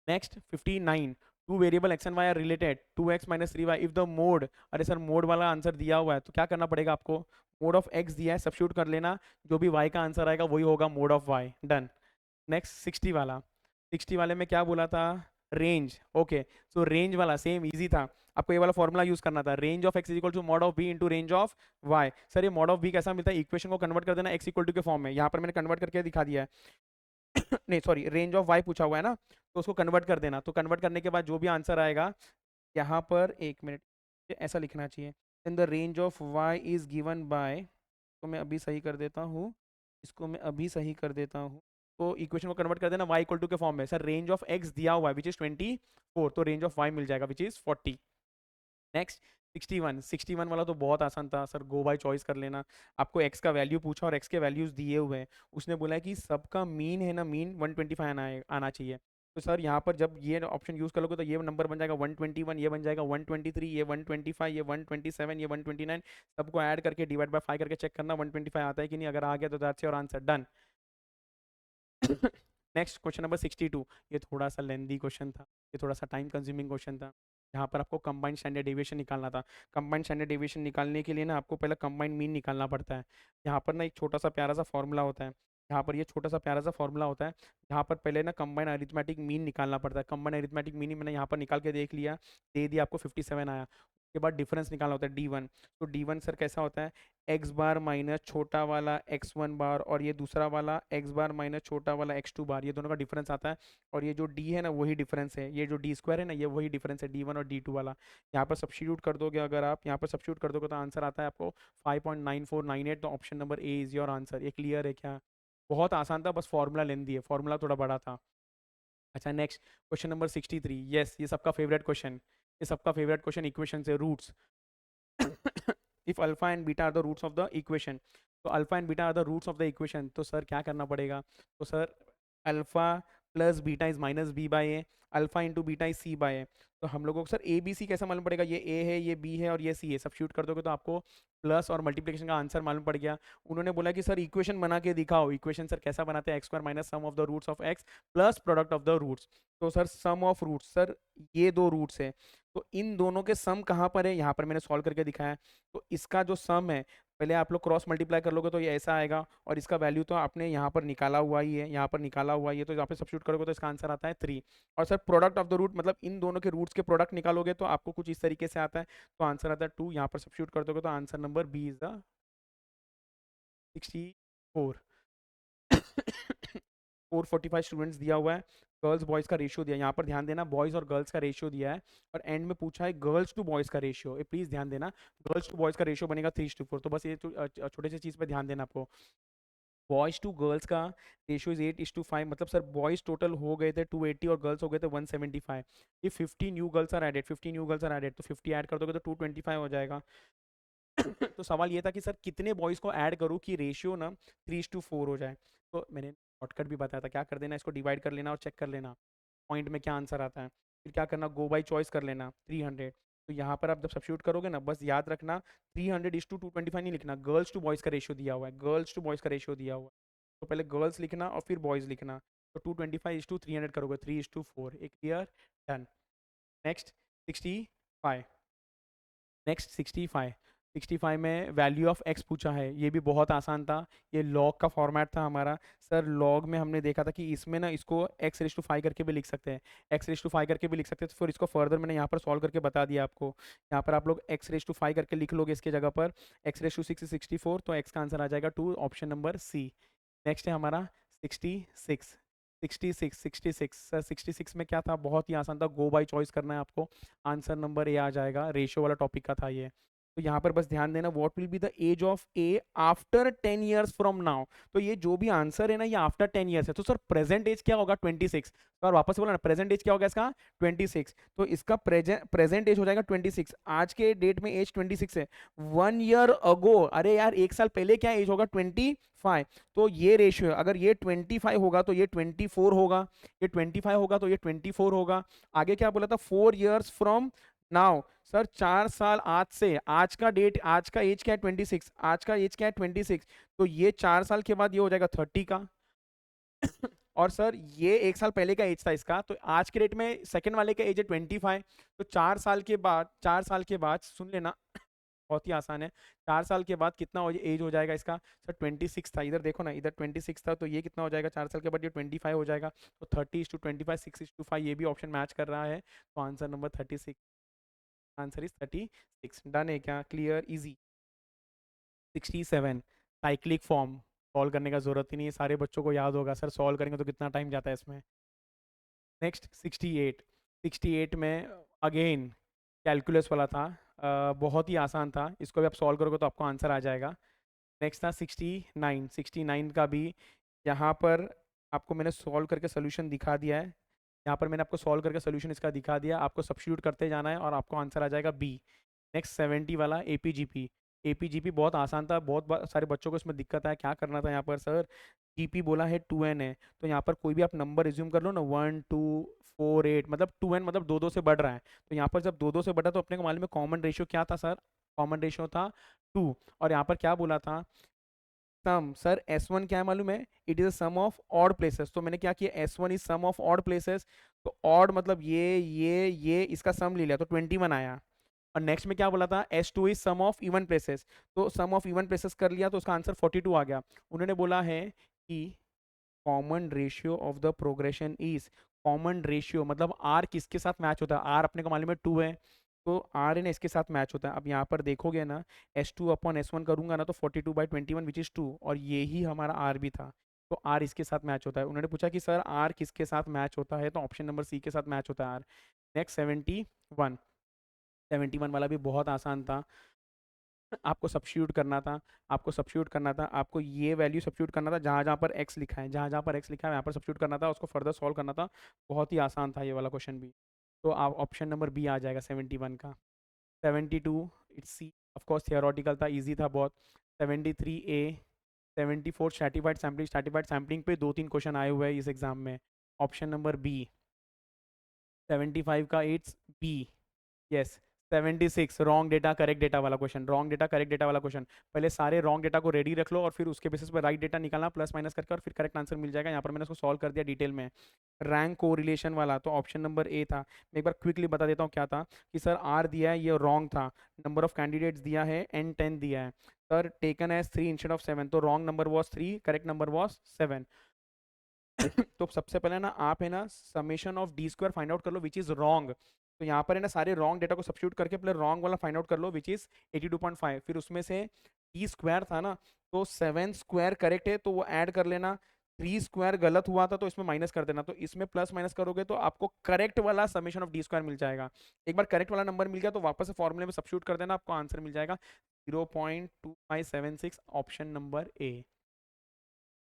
S1: Next 59, two variable X and Y are related, 2x minus 3y if the mode, अरे सर मोड वाला आंसर दिया हुआ है तो क्या करना पड़ेगा आपको, मोड ऑफ एक्स दिया है, सब्स्टिट्यूट कर लेना, जो भी y का आंसर आएगा वही होगा mode of y, done. Next 60 वाला, 60 वाले में क्या बोला था, रेंज, ओके, सो रेंज वाला सेम इजी था, आपको ये वाला फॉर्मूला यूज करना था, range of X is equal to mod of B into range of Y. Sir ये मॉड ऑफ बी कैसा मिलता है, इक्वेशन को कन्वर्ट कर देना एक्स इक्वल टू के फॉर्म में, यहाँ पर मैंने कन्वर्ट करके दिखा दिया है। नहीं सॉरी, रेंज ऑफ वाई पूछा हुआ है ना, तो उसको कन्वर्ट कर देना, तो कन्वर्ट करने के बाद जो भी आंसर आएगा, यहाँ पर एक मिनट ऐसा लिखना चाहिए, in the range of Y is given by, तो मैं अभी सही कर देता हूँ, इसको मैं अभी सही कर देता हूँ, तो इक्वेशन को कन्वर्ट कर देना y इक्वल टू के फॉर्म में, सर रेंज ऑफ x दिया हुआ है विच इज 24, तो रेंज ऑफ y मिल जाएगा विच इज 40। नेक्स्ट 61, 61 वाला तो बहुत आसान था सर, गो बाय चॉइस कर लेना, आपको x का वैल्यू पूछा और x के वैल्यूज दिए हुए हैं, उसने बोला है कि सबका मीन है ना, मीन 125 आना चाहिए, तो सर यहाँ पर जब ये ऑप्शन यूज कर लोगे तो ये नंबर बन जाएगा 121, ये बन जाएगा 123, ये 125, ये 127, ये 129, सबको ऐड करके डिवाइड बाय 5 करके चेक करना 125 आता है कि नहीं, अगर आ गया तो that's your answer, done. Next question number 62, ये थोड़ा सा लेंदी क्वेश्चन था, ये थोड़ा सा टाइम कंज्यूमिंग क्वेश्चन था, यहाँ पर आपको कंबाइंड स्टैंडर्ड डेविएशन निकालना था। कंबाइंड स्टैंडर्ड डेविएशन निकालने के लिए ना आपको पहले कंबाइंड मीन निकालना पड़ता है, यहाँ पर ना एक छोटा सा प्यारा सा फॉर्मूला होता है, यहाँ पर ये छोटा सा प्यारा सा फॉर्मूला होता है, यहाँ पर पहले ना कंबाइंड अरिथमेटिक मीन निकालना पड़ता है, कंबाइंड अरिथमेटिक मीन मैंने यहाँ पर निकाल के देख लिया, दे दिया आपको 57 आया, उसके बाद डिफरेंस निकालना होता है D1, तो D1 सर कैसा होता है, एक्स बार माइनस छोटा वाला x1 बार, और ये दूसरा वाला एक्स बार माइनस छोटा वाला x2 बार, ये दोनों का डिफरेंस आता है, और ये जो d है ना वही डिफरेंस है, ये जो d स्क्वायर है ना ये वही डिफरेंस है D1 और D2 वाला, यहाँ पर सब्स्टिट्यूट कर दोगे, अगर आप यहाँ पर सब्स्टिट्यूट कर दोगे तो आंसर आता है आपको 5.9498, तो option number A is your answer. ये क्लियर है क्या, बहुत आसान था, बस फॉर्मूला लेंदी है, फॉर्मूला थोड़ा बड़ा था। अच्छा नेक्स्ट क्वेश्चन नंबर 63, यस ये सबका फेवरेट क्वेश्चन, ये सबका फेवरेट क्वेश्चन, इक्वेशन से roots. If alpha and beta are the roots of the equation, तो alpha and beta are the roots of the equation, तो सर क्या करना पड़ेगा, तो sir alpha plus beta is minus B by A, alpha into beta is C by A. तो हम लोगों को सर ए बी सी कैसा मालूम पड़ेगा, ये ए है, ये बी है और ये सी है, सब्स्टिट्यूट कर दोगे तो आपको प्लस और मल्टीप्लिकेशन का आंसर मालूम पड़ गया। उन्होंने बोला कि सर इक्वेशन बना के दिखाओ, इक्वेशन सर कैसा बनाते हैं, X square minus sum of the roots of X plus product of the roots. तो sir sum of roots, sir ये दो रूट्स है, तो इन दोनों के सम कहाँ पर है, यहाँ पर मैंने सॉल्व करके दिखाया है। तो इसका जो सम है, पहले आप लोग क्रॉस मल्टीप्लाई कर लोगे तो ये ऐसा आएगा, और इसका वैल्यू तो आपने यहाँ पर निकाला हुआ ही है, यहाँ पर निकाला हुआ ही है, तो यहाँ पे सब्स्टिट्यूट करोगे तो इसका आंसर आता है 3। और sir product of the root, मतलब इन दोनों के रूट्स के प्रोडक्ट निकालोगे तो आपको कुछ इस तरीके से आता है, तो आंसर आता है 2। यहाँ पर सब्स्टिट्यूट कर दोगे तो answer number B is the 64। 445 students दिया हुआ है, गर्ल्स बॉयज़ का रेशियो दिया है, यहाँ पर ध्यान देना बॉयज़ और गर्ल्स का रेशियो दिया है, और एंड में पूछा है गर्ल्स टू बॉयज़ का रेशियो, प्लीज़ ध्यान देना, गर्ल्स टू बॉयज़ का रेशियो बनेगा 3:4। तो बस ये छोटे से चीज़ पे ध्यान देना आपको। बॉयज़ टू गर्ल्स का रेशियो इज 8:5, मतलब सर बॉयज़ टोटल हो गए थे 280 और गर्ल्स हो गए थे 175। ये 50 new girls are added, 50 new girls are added, तो 50 ऐड कर दोगे तो 225 हो जाएगा। तो सवाल ये था कि सर कितने बॉयज़ को ऐड करूँ कि रेशियो ना 3:4 हो जाए। तो मैंने शॉर्टकट भी बताया था, क्या कर देना, इसको डिवाइड कर लेना और चेक कर लेना पॉइंट में क्या आंसर आता है। फिर क्या करना, गो बाई चॉइस कर लेना 300। तो यहाँ पर आप जब सब्स्टिट्यूट करोगे ना, बस याद रखना 300:225 नहीं लिखना, गर्ल्स टू बॉयज़ का रेशियो दिया हुआ है, गर्ल्स टू बॉयज़ का रेशियो दिया हुआ है, तो पहले गर्ल्स लिखना और फिर बॉयज़ लिखना। तो 225:300 करोगे 3:4, एक क्लियर, डन। नेक्स्ट 65, नेक्स्ट 65, 65 में वैल्यू ऑफ एक्स पूछा है, ये भी बहुत आसान था, ये लॉग का फॉर्मेट था हमारा। सर लॉग में हमने देखा था कि इसमें ना इसको x⁵ करके भी लिख सकते हैं, x⁵ करके भी लिख सकते हैं, तो फिर इसको फर्दर मैंने यहाँ पर सॉल्व करके बता दिया आपको। यहाँ पर आप लोग x⁵ करके लिख लोगे इसके जगह पर, x⁶6 64, तो x का आंसर आ जाएगा 2, ऑप्शन नंबर सी। नेक्स्ट है हमारा 66, 66, 66 सर 66 में क्या था, बहुत ही आसान था, गो बाई चॉइस करना है आपको, आंसर नंबर ए आ जाएगा, रेशियो वाला टॉपिक का था ये। तो यहाँ पर बस ध्यान देना, what will be the age of A after 10 years from now. तो ये जो भी आंसर है ना, ये आफ्टर 10 ईयर्स है, तो सर प्रेजेंट एज क्या होगा 26। तो वापस से बोला ना, प्रेजेंट एज क्या होगा इसका 26, तो इसका प्रेजेंट एज हो जाएगा 26। आज के डेट में एज 26 है, 1 ईयर अगो, अरे यार एक साल पहले क्या एज होगा 25। तो ये रेशियो, अगर ये 25 होगा तो ये 24 होगा, ये 25 होगा तो ये 24 होगा। आगे क्या बोला था, 4 ईयर्स फ्रॉम नाउ, सर 4 साल आज से, आज का डेट, आज का एज क्या है 26, आज का एज क्या है 26, तो ये 4 साल के बाद ये हो जाएगा 30 का। और सर ये 1 साल पहले का एज था इसका, तो आज के डेट में सेकंड वाले का एज है 25, तो 4 साल के बाद, 4 साल के बाद सुन लेना, बहुत ही आसान है, 4 साल के बाद कितना एज हो जाएगा इसका, सर 26 था, इधर देखो ना, इधर 26 था, तो ये कितना हो जाएगा 4 साल के बाद, ये 25 हो जाएगा, तो 30:25, 6:5, ये भी ऑप्शन मैच कर रहा है, तो answer number 36, answer is 36। Done है क्या, clear, easy. 67, cyclic form, solve करने का जरूरत ही नहीं है, सारे बच्चों को याद होगा, सर सॉल्व करेंगे तो कितना टाइम जाता है इसमें। नेक्स्ट 68, 68 में अगेन कैलकुलस वाला था, बहुत ही आसान था, इसको भी आप सॉल्व करोगे तो आपको आंसर आ जाएगा। नेक्स्ट था 69, 69 का भी यहाँ पर आपको मैंने सॉल्व करके सोल्यूशन दिखा दिया है, यहाँ पर मैंने आपको सॉल्व करके सोल्यूशन इसका दिखा दिया, आपको सब्स्टिट्यूट करते जाना है और आपको आंसर आ जाएगा बी। नेक्स्ट 70 वाला एपीजीपी, एपीजीपी बहुत आसान था, बहुत सारे बच्चों को इसमें दिक्कत है, क्या करना था यहाँ पर, सर जीपी बोला है 2n है, तो यहाँ पर कोई भी आप नंबर रिज्यूम कर लो ना, 1 2 4 8, मतलब 2n मतलब दो दो से बढ़ रहा है, तो यहाँ पर जब दो दो से बढ़ा तो अपने को मालूम है कॉमन रेशियो क्या था सर, कॉमन रेशियो था 2, और यहाँ पर क्या बोला था, सम, सर S1 क्या है मालूम है, it is sum of odd places, तो मैंने क्या किया, S1 is sum of odd places, तो ऑड मतलब ये इसका सम ले लिया तो 21 आया, और नेक्स्ट में क्या बोला था, S2 is sum of even places, तो सम ऑफ इवन प्लेसेस कर लिया तो उसका आंसर 42 आ गया। उन्होंने बोला है कि common ratio of the progression is, common ratio मतलब आर किसके साथ मैच होता है, आर अपने को मालूम है 2 है, तो आर इन इसके साथ मैच होता है। अब यहाँ पर देखोगे ना, S2/S1 करूंगा ना तो 42/21 विच इज 2, और ये ही हमारा आर भी था, तो आर इसके साथ मैच होता है। उन्होंने पूछा कि सर आर किसके साथ मैच होता है, तो ऑप्शन नंबर सी के साथ मैच होता है आर। नेक्स्ट 71, 71 वाला भी बहुत आसान था, आपको सब्स्टिट्यूट करना था, आपको सब्स्टिट्यूट करना था, आपको ये वैल्यू सब्स्टिट्यूट करना था, जहाँ जहाँ पर x लिखा है, जहाँ जहाँ पर x लिखा है यहाँ पर सब्स्टिट्यूट करना था, उसको फर्दर सॉल्व करना था, बहुत ही आसान था ये वाला क्वेश्चन भी। तो आप ऑप्शन नंबर बी आ जाएगा 71 का। 72 इट्स सी, ऑफकोर्स थियोरटिकल था, ईजी था बहुत। 73 ए, 74 स्ट्रैटिफाइड सैम्पलिंग, स्ट्रैटिफाइड सैम्पलिंग पे 2-3 क्वेश्चन आए हुए हैं इस एग्जाम में। Option number B. 75 का it's B. Yes. 76 wrong data correct data वाला question, wrong data correct data वाला क्वेश्चन। पहले सारे रॉन्ग डेटा को रेडी रख लो और फिर उसके बेसिस पर राइट डेटा निकालना, प्लस माइनस करके, और फिर करेक्ट आंसर मिल जाएगा। यहाँ पर मैंने उसको सॉल्व कर दिया डिटेल में। रैंक को रिलेशन वाला तो ऑप्शन नंबर ए था। मैं एक बार क्विकली बता देता हूँ क्या था कि सर आर दिया है, ये रॉन्ग था। नंबर ऑफ कैंडिडेट्स दिया है एन 10 दिया है। Sir taken as 3 instead of 7, तो wrong number was 3, correct number was 7। तो सबसे पहले ना आप है ना summation of D square find out कर लो विच इज रॉन्ग। तो यहाँ पर है ना सारे रॉन्ग डेटा को सब्स्टिट्यूट करके पहले रॉन्ग वाला फाइंड आउट कर लो विच इज 82.5। फिर उसमें से डी स्क्वायर था ना, तो 7 स्क्वायर करेक्ट है तो वो ऐड कर लेना। 3 स्क्वायर गलत हुआ था तो इसमें माइनस कर देना। तो इसमें प्लस माइनस करोगे तो आपको करेक्ट वाला समेशन ऑफ डी स्क्वायर मिल जाएगा। एक बार करेक्ट वाला नंबर मिल गया तो वापस से फॉर्मूले में सब्स्टिट्यूट कर देना, आपको आंसर मिल जाएगा 0.2576। ऑप्शन नंबर ए।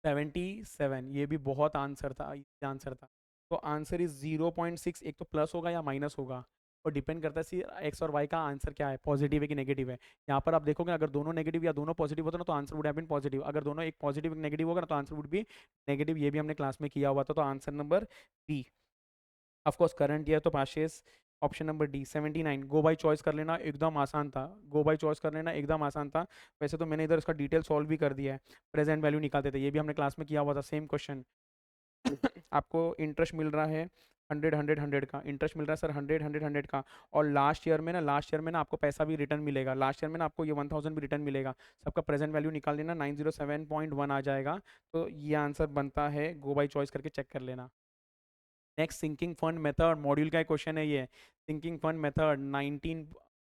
S1: 77, ये भी बहुत आंसर था, आंसर था। तो आंसर इज 0.6। एक तो प्लस होगा या माइनस होगा, और डिपेंड करता है सी एक्स और वाई का आंसर क्या है, पॉजिटिव है कि नेगेटिव है। यहाँ पर आप देखोगे अगर दोनों नेगेटिव या दोनों पॉजिटिव होता ना तो answer would have been positive. अगर दोनों एक पॉजिटिव एक नेगेटिव होगा ना तो आंसर वुड बी नेगेटिव। ये भी हमने क्लास में किया हुआ था। तो answer number B. Of course current year तो पाशेस। Option number D 79। Go by choice कर लेना एकदम आसान था, गो बाई चॉइस कर लेना एकदम आसान था। वैसे तो मैंने इधर इसका डिटेल सॉल्व भी कर दिया है। प्रेजेंट वैल्यू निकालते थे, ये भी हमने क्लास में किया हुआ था, सेम क्वेश्चन। आपको इंटरेस्ट मिल रहा है 100 का इंटरेस्ट मिल रहा है सर, 100 का। और लास्ट ईयर में ना आपको पैसा भी रिटर्न मिलेगा। लास्ट ईयर में ना आपको ये 1000 भी रिटर्न मिलेगा। सबका प्रेजेंट वैल्यू निकाल लेना, 907.1 आ जाएगा। तो ये आंसर बनता है, गो बाई चॉइस करके चेक कर लेना। Next sinking fund method module का क्वेश्चन है ये। सिंकिंग फंड मेथड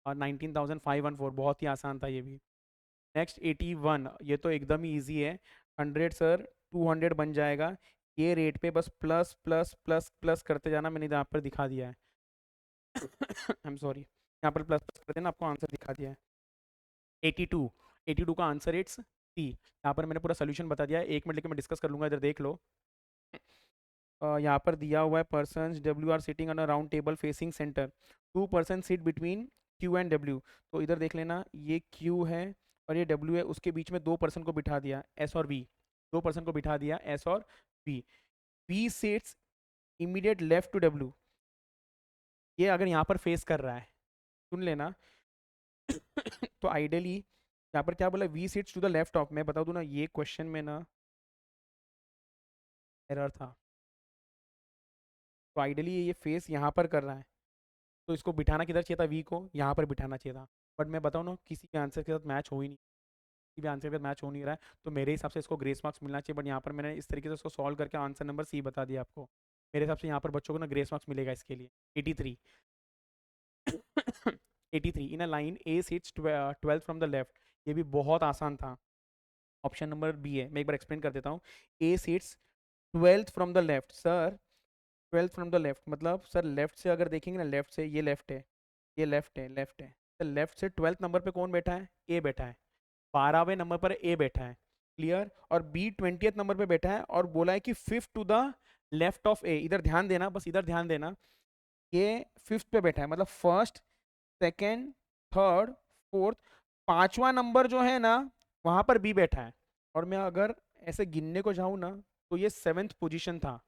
S1: 19,514, बहुत ही आसान था ये भी। नेक्स्ट 81, ये तो एकदम ही ईजी है। 100 सर 200 बन जाएगा। ये रेट पे बस प्लस प्लस प्लस प्लस करते जाना, मैंने यहाँ पर दिखा दिया है। आई एम सॉरी, यहाँ पर प्लस प्लस करते ना आपको आंसर दिखा दिया है। 82, 82 का आंसर इट्स सी। यहाँ पर मैंने पूरा सोल्यूशन बता दिया है, 1 मिनट लेके मैं डिस्कस कर लूंगा, इधर देख लो। यहाँ पर दिया हुआ है persons W R sitting on a round table facing centre, 2 person sit between Q and W. तो इधर देख लेना, ये क्यू है और ये डब्ल्यू है, उसके बीच में 2 पर्सन को बिठा दिया, एस और बी। 2 पर्सन को बिठा दिया, एस और B. B seats immediate left to W. ये अगर यहाँ पर फेस कर रहा है, सुन लेना। तो आइडियली यहाँ पर क्या बोला, V seats to the left of. मैं बता दूं ना, ये क्वेश्चन में ना एरर था। तो आइडियली ये फेस यहाँ पर कर रहा है, तो इसको बिठाना किधर चाहिए था, वी को यहाँ पर बिठाना चाहिए था। बट मैं बताऊँ ना, किसी के आंसर के साथ मैच हो ही नहीं, किसी भी आंसर के साथ मैच हो नहीं रहा है। तो मेरे हिसाब से इसको ग्रेस मार्क्स मिलना चाहिए। बट यहाँ पर मैंने इस तरीके से उसको सॉल्व करके आंसर नंबर सी बता दिया आपको। मेरे हिसाब से यहाँ पर बच्चों को ना ग्रेस मार्क्स मिलेगा इसके लिए। 83। 83 in a line A sits 12 from the left. ये भी बहुत आसान था, ऑप्शन नंबर बी है। मैं एक बार एक्सप्लेन कर देता हूँ। A sits 12th from the left. Sir 12th from the left मतलब सर लेफ्ट से अगर देखेंगे ना, लेफ्ट से ये लेफ्ट है, ये लेफ्ट है, लेफ्ट है। तो लेफ्ट से 12th नंबर पे कौन बैठा है, ए बैठा है। 12वें नंबर पर ए बैठा है, क्लियर। और बी 20th नंबर पे बैठा है और बोला है कि fifth to the left of A. इधर ध्यान देना, बस इधर ध्यान देना। ये फिफ्थ पे बैठा है, मतलब फर्स्ट, सेकेंड, थर्ड, फोर्थ, 5वां नंबर जो है ना वहां पर बी बैठा है। और मैं अगर ऐसे गिनने को जाऊं ना तो ये 7th पोजीशन था।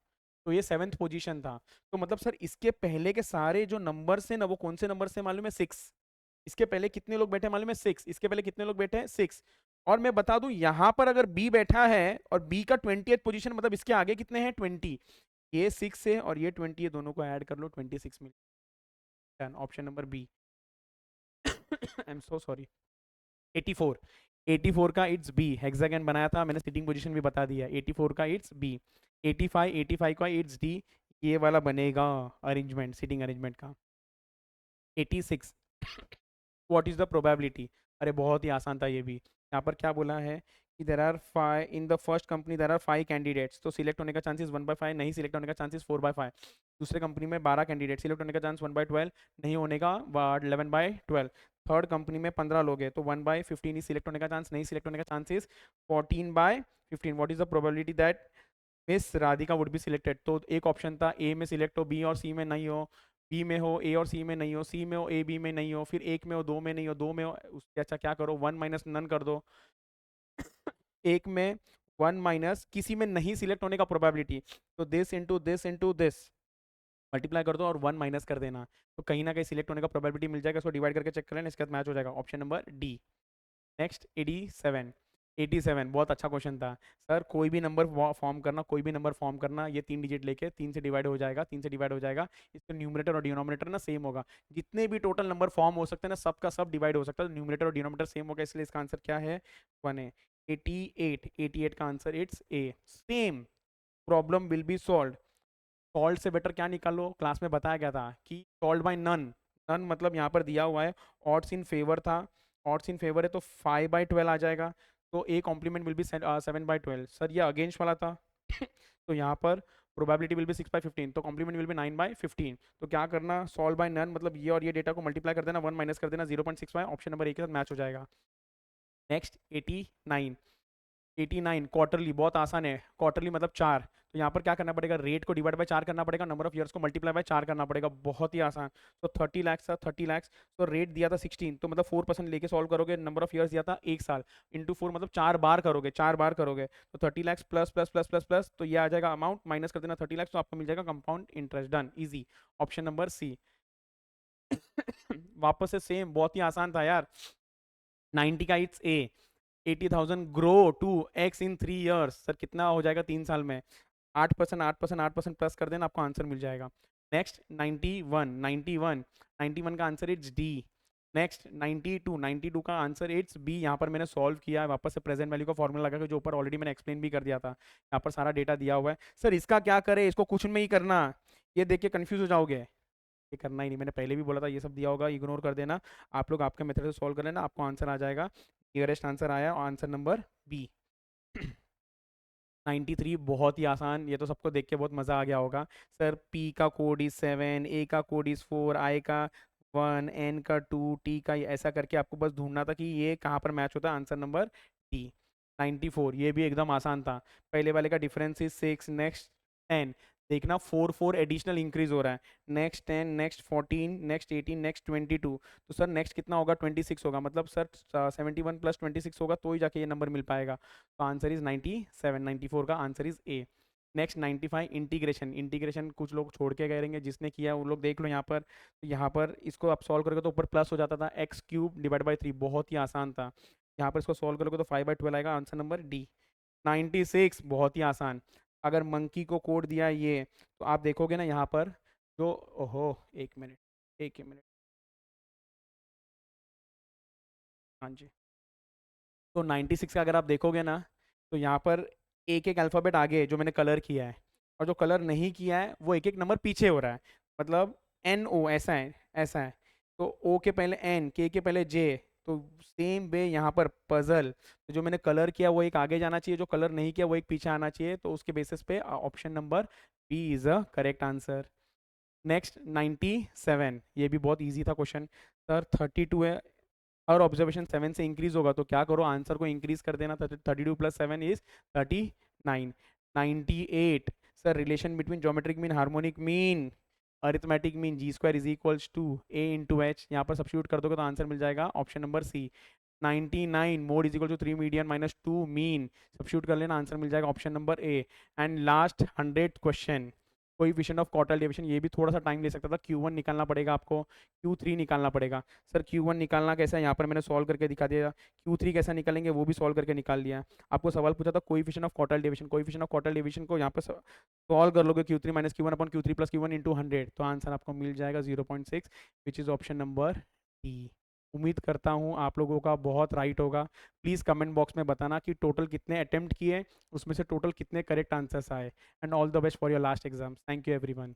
S1: तो ये 7th पोजीशन था। तो मतलब सर इसके पहले के सारे जो नंबर से ना, वो कौन से नंबर से मालूम है, 6। इसके पहले कितने लोग बैठे मालूम है, 6। इसके पहले कितने लोग बैठे हैं, 6। और मैं बता दूं यहाँ पर अगर बी बैठा है और बी का 20th पोजीशन, मतलब इसके आगे कितने हैं, 20। ये 6 है और ये 20 है, दोनों को ऐड कर लो, 26 मिल। Option number B. I am so sorry. 84, 84 का इट्स बी। हेक्सागन बनाया था मैंने, सिटिंग पोजीशन भी बता दिया। 84 का इट्स बी। 85, 85 का इट्स डी। ये वाला बनेगा अरेंजमेंट, सिटिंग अरेंजमेंट का। 86, व्हाट इज द प्रोबेबिलिटी। अरे बहुत ही आसान था ये भी। यहाँ पर क्या बोला है कि there are 5 in the first company, there are 5 candidates. तो सिलेक्ट होने का चांसेस 1/5, नहीं सिलेक्ट होने का चांसेस 4/5। दूसरे कंपनी में 12 कैंडिडेट, सिलेक्ट होने का चांस 1/12, नहीं होने का 11/12। थर्ड कंपनी में 15 लोग हैं तो 1/15 ही सिलेक्ट होने का चांस, नहीं सिलेक्ट होने का chances 14/15। What is the probability that miss Radhika would be selected. तो एक ऑप्शन था ए में सिलेक्ट हो, बी और सी में नहीं हो, बी में हो, ए और सी में नहीं हो, सी में हो, ए बी में नहीं हो, फिर एक में हो, दो में नहीं हो, दो में हो। उससे अच्छा क्या करो, 1 - नन कर दो। एक में 1 माइनस किसी में नहीं सिलेक्ट होने का प्रोबेबिलिटी, तो दिस इंटू दिस मल्टीप्लाई कर दो और 1 माइनस कर देना, तो कहीं ना कहीं सिलेक्ट होने का प्रोबेबिलिटी मिल जाएगा। इसको डिवाइड करके चेक कर लेना, इसके बाद मैच हो जाएगा। Option number D. नेक्स्ट 87। 87 बहुत अच्छा क्वेश्चन था। सर कोई भी नंबर फॉर्म करना, कोई भी नंबर फॉर्म करना, ये 3 डिजिट लेके 3 से डिवाइड हो जाएगा, 3 से डिवाइड हो जाएगा। इसका न्यूमरेटर और डिनोमिनेटर ना सेम होगा। जितने भी टोटल नंबर फॉर्म हो सकते हैं ना, सबका सब डिवाइड हो सकता है, न्यूमरेटर और डिनोमिनेटर सेम होगा, इसलिए इसका आंसर क्या है? 1 है। 88। 88 का answer it's A. Same problem will be solve. Solve से बेटर क्या निकालो, क्लास में बताया गया था कि सॉल्व बाय नन। नन मतलब यहाँ पर दिया हुआ है ऑड्स इन फेवर था, ऑड्स इन फेवर है तो 5/12 आ जाएगा, तो A complement will be 7/12। Sir ये अगेंस्ट वाला था तो यहाँ पर प्रोबेबिलिटी विल बी 6/15, तो कॉम्प्लीमेंट विल बी 9/15। तो क्या करना, सॉल्व बाय नन मतलब ये और ये डेटा को मल्टीप्लाई कर देना, 1 माइनस कर देना, 0.65, ऑप्शन नंबर ए के साथ मैच हो जाएगा। नेक्स्ट 89। 89 क्वार्टरली बहुत आसान है, क्वार्टरली मतलब 4, तो यहाँ पर क्या करना पड़ेगा, रेट को डिवाइड बाय 4 करना पड़ेगा, नंबर ऑफ ईयर्स को मल्टीप्लाई बाय 4 करना पड़ेगा, बहुत ही आसान। तो 30 लाख था, 30 लाख, तो रेट दिया था 16, तो मतलब 4% लेके सॉल्व करोगे, नंबर ऑफ ईयर्स दिया था 1 साल, इंटू 4 मतलब 4 बार करोगे, 4 बार करोगे, तो 30 lakh plus plus plus plus plus, तो ये आ जाएगा अमाउंट, माइनस कर देना 30 लाख, तो आपको मिल जाएगा compound interest. Done, easy. Option number C. वापस से सेम, बहुत ही आसान था यार। 90 का it's A. 80,000 grow to X in 3 years, sir कितना हो जाएगा 3 साल में? 8%, 8%, 8% प्लस कर देना, आपको आंसर मिल जाएगा। नेक्स्ट 91। 91। 91 का आंसर इट्स डी। नेक्स्ट 92। 92 का आंसर इट्स बी। यहाँ पर मैंने सॉल्व किया है, वापस से प्रेजेंट वैल्यू का फॉर्मूला लगा के, जो ऊपर ऑलरेडी मैंने एक्सप्लेन भी कर दिया था। यहाँ पर सारा डेटा दिया हुआ है। सर इसका क्या करे, इसको कुछ में ही करना, ये देख के कन्फ्यूज हो जाओगे, ये करना ही नहीं, मैंने पहले भी बोला था ये सब दिया होगा इग्नोर कर देना, आप लोग आपके मेथड से सॉल्व कर लेना, आपको आंसर आ जाएगा। नियरेस्ट आंसर आया, आंसर नंबर बी। 93 बहुत ही आसान, ये तो सबको देख के बहुत मज़ा आ गया होगा। सर पी का कोड इज 7, ए का कोड इज 4, आई का 1, एन का 2, टी का, ऐसा करके आपको बस ढूंढना था कि ये कहाँ पर मैच होता है, आंसर नंबर डी। 94 ये भी एकदम आसान था। पहले वाले का डिफरेंस इज 6, नेक्स्ट 10, देखना 4 4 एडिशनल इंक्रीज हो रहा है, नेक्स्ट 10, नेक्स्ट 14, नेक्स्ट 18, नेक्स्ट 22, तो सर नेक्स्ट कितना होगा, 26 होगा, मतलब सर 71 प्लस 26 होगा तो ही जाके ये नंबर मिल पाएगा, तो आंसर इज 97। 94 का answer is A. Next 95 integration. Integration कुछ लोग छोड़ के गए रहेंगे, जिसने किया वो लोग देख लो यहाँ पर, तो यहाँ पर इसको आप सॉल्व करोगे तो ऊपर प्लस हो जाता था, x³ डिवाइड बाई 3, बहुत ही आसान था। यहाँ पर इसको सॉल्व करोगे तो 5/12 आएगा, आंसर नंबर डी। 96 बहुत ही आसान। अगर मंकी को कोड दिया है ये, तो आप देखोगे ना यहाँ पर जो, ओहो एक मिनट, एक मिनट, हाँ जी। तो 96 का अगर आप देखोगे ना, तो यहाँ पर एक एक अल्फ़ाबेट आगे है जो मैंने कलर किया है, और जो कलर नहीं किया है वो एक एक नंबर पीछे हो रहा है, मतलब NO ऐसा है, ऐसा है, तो ओ के पहले N, के पहले J, तो सेम वे यहाँ पर पजल, तो जो मैंने कलर किया वो एक आगे जाना चाहिए, जो कलर नहीं किया वो एक पीछे आना चाहिए, तो उसके बेसिस पे option number B is a correct answer. Next 97, ये भी बहुत इजी था क्वेश्चन। सर 32 है, और ऑब्जर्वेशन 7 से इंक्रीज होगा, तो क्या करो, आंसर को इंक्रीज कर देना, 32 plus 7 is 39। 98, sir relation between geometric mean, harmonic mean, arithmetic mean, G² is equals to A into H, यहाँ पर सब्स्टिट्यूट कर दोगे तो आंसर मिल जाएगा option number C. 99 mode is equal to 3 median minus 2 mean, substitute कर लेना, answer मिल जाएगा option number A. And last 100th question, coefficient of quartile deviation, ये भी थोड़ा सा टाइम ले सकता था, Q1 निकालना पड़ेगा आपको, Q3 निकालना पड़ेगा। सर Q1 निकालना कैसा है, यहाँ पर मैंने सॉल्व करके दिखा दिया, Q3 कैसा निकालेंगे वो भी सॉल्व करके निकाल दिया। आपको सवाल पूछा था coefficient of quartile deviation, coefficient of quartile deviation को यहाँ पर सॉल्व कर लोगे, Q3 minus Q1 upon Q3 plus Q1 into 100, तो आंसर आपको मिल जाएगा 0.6, which is option number D. उम्मीद करता हूँ आप लोगों का बहुत राइट होगा। प्लीज़ कमेंट बॉक्स में बताना कि टोटल कितने अटेम्प्ट किए, उसमें से टोटल कितने करेक्ट आंसर्स आए, and all the best for your last exams. Thank you everyone.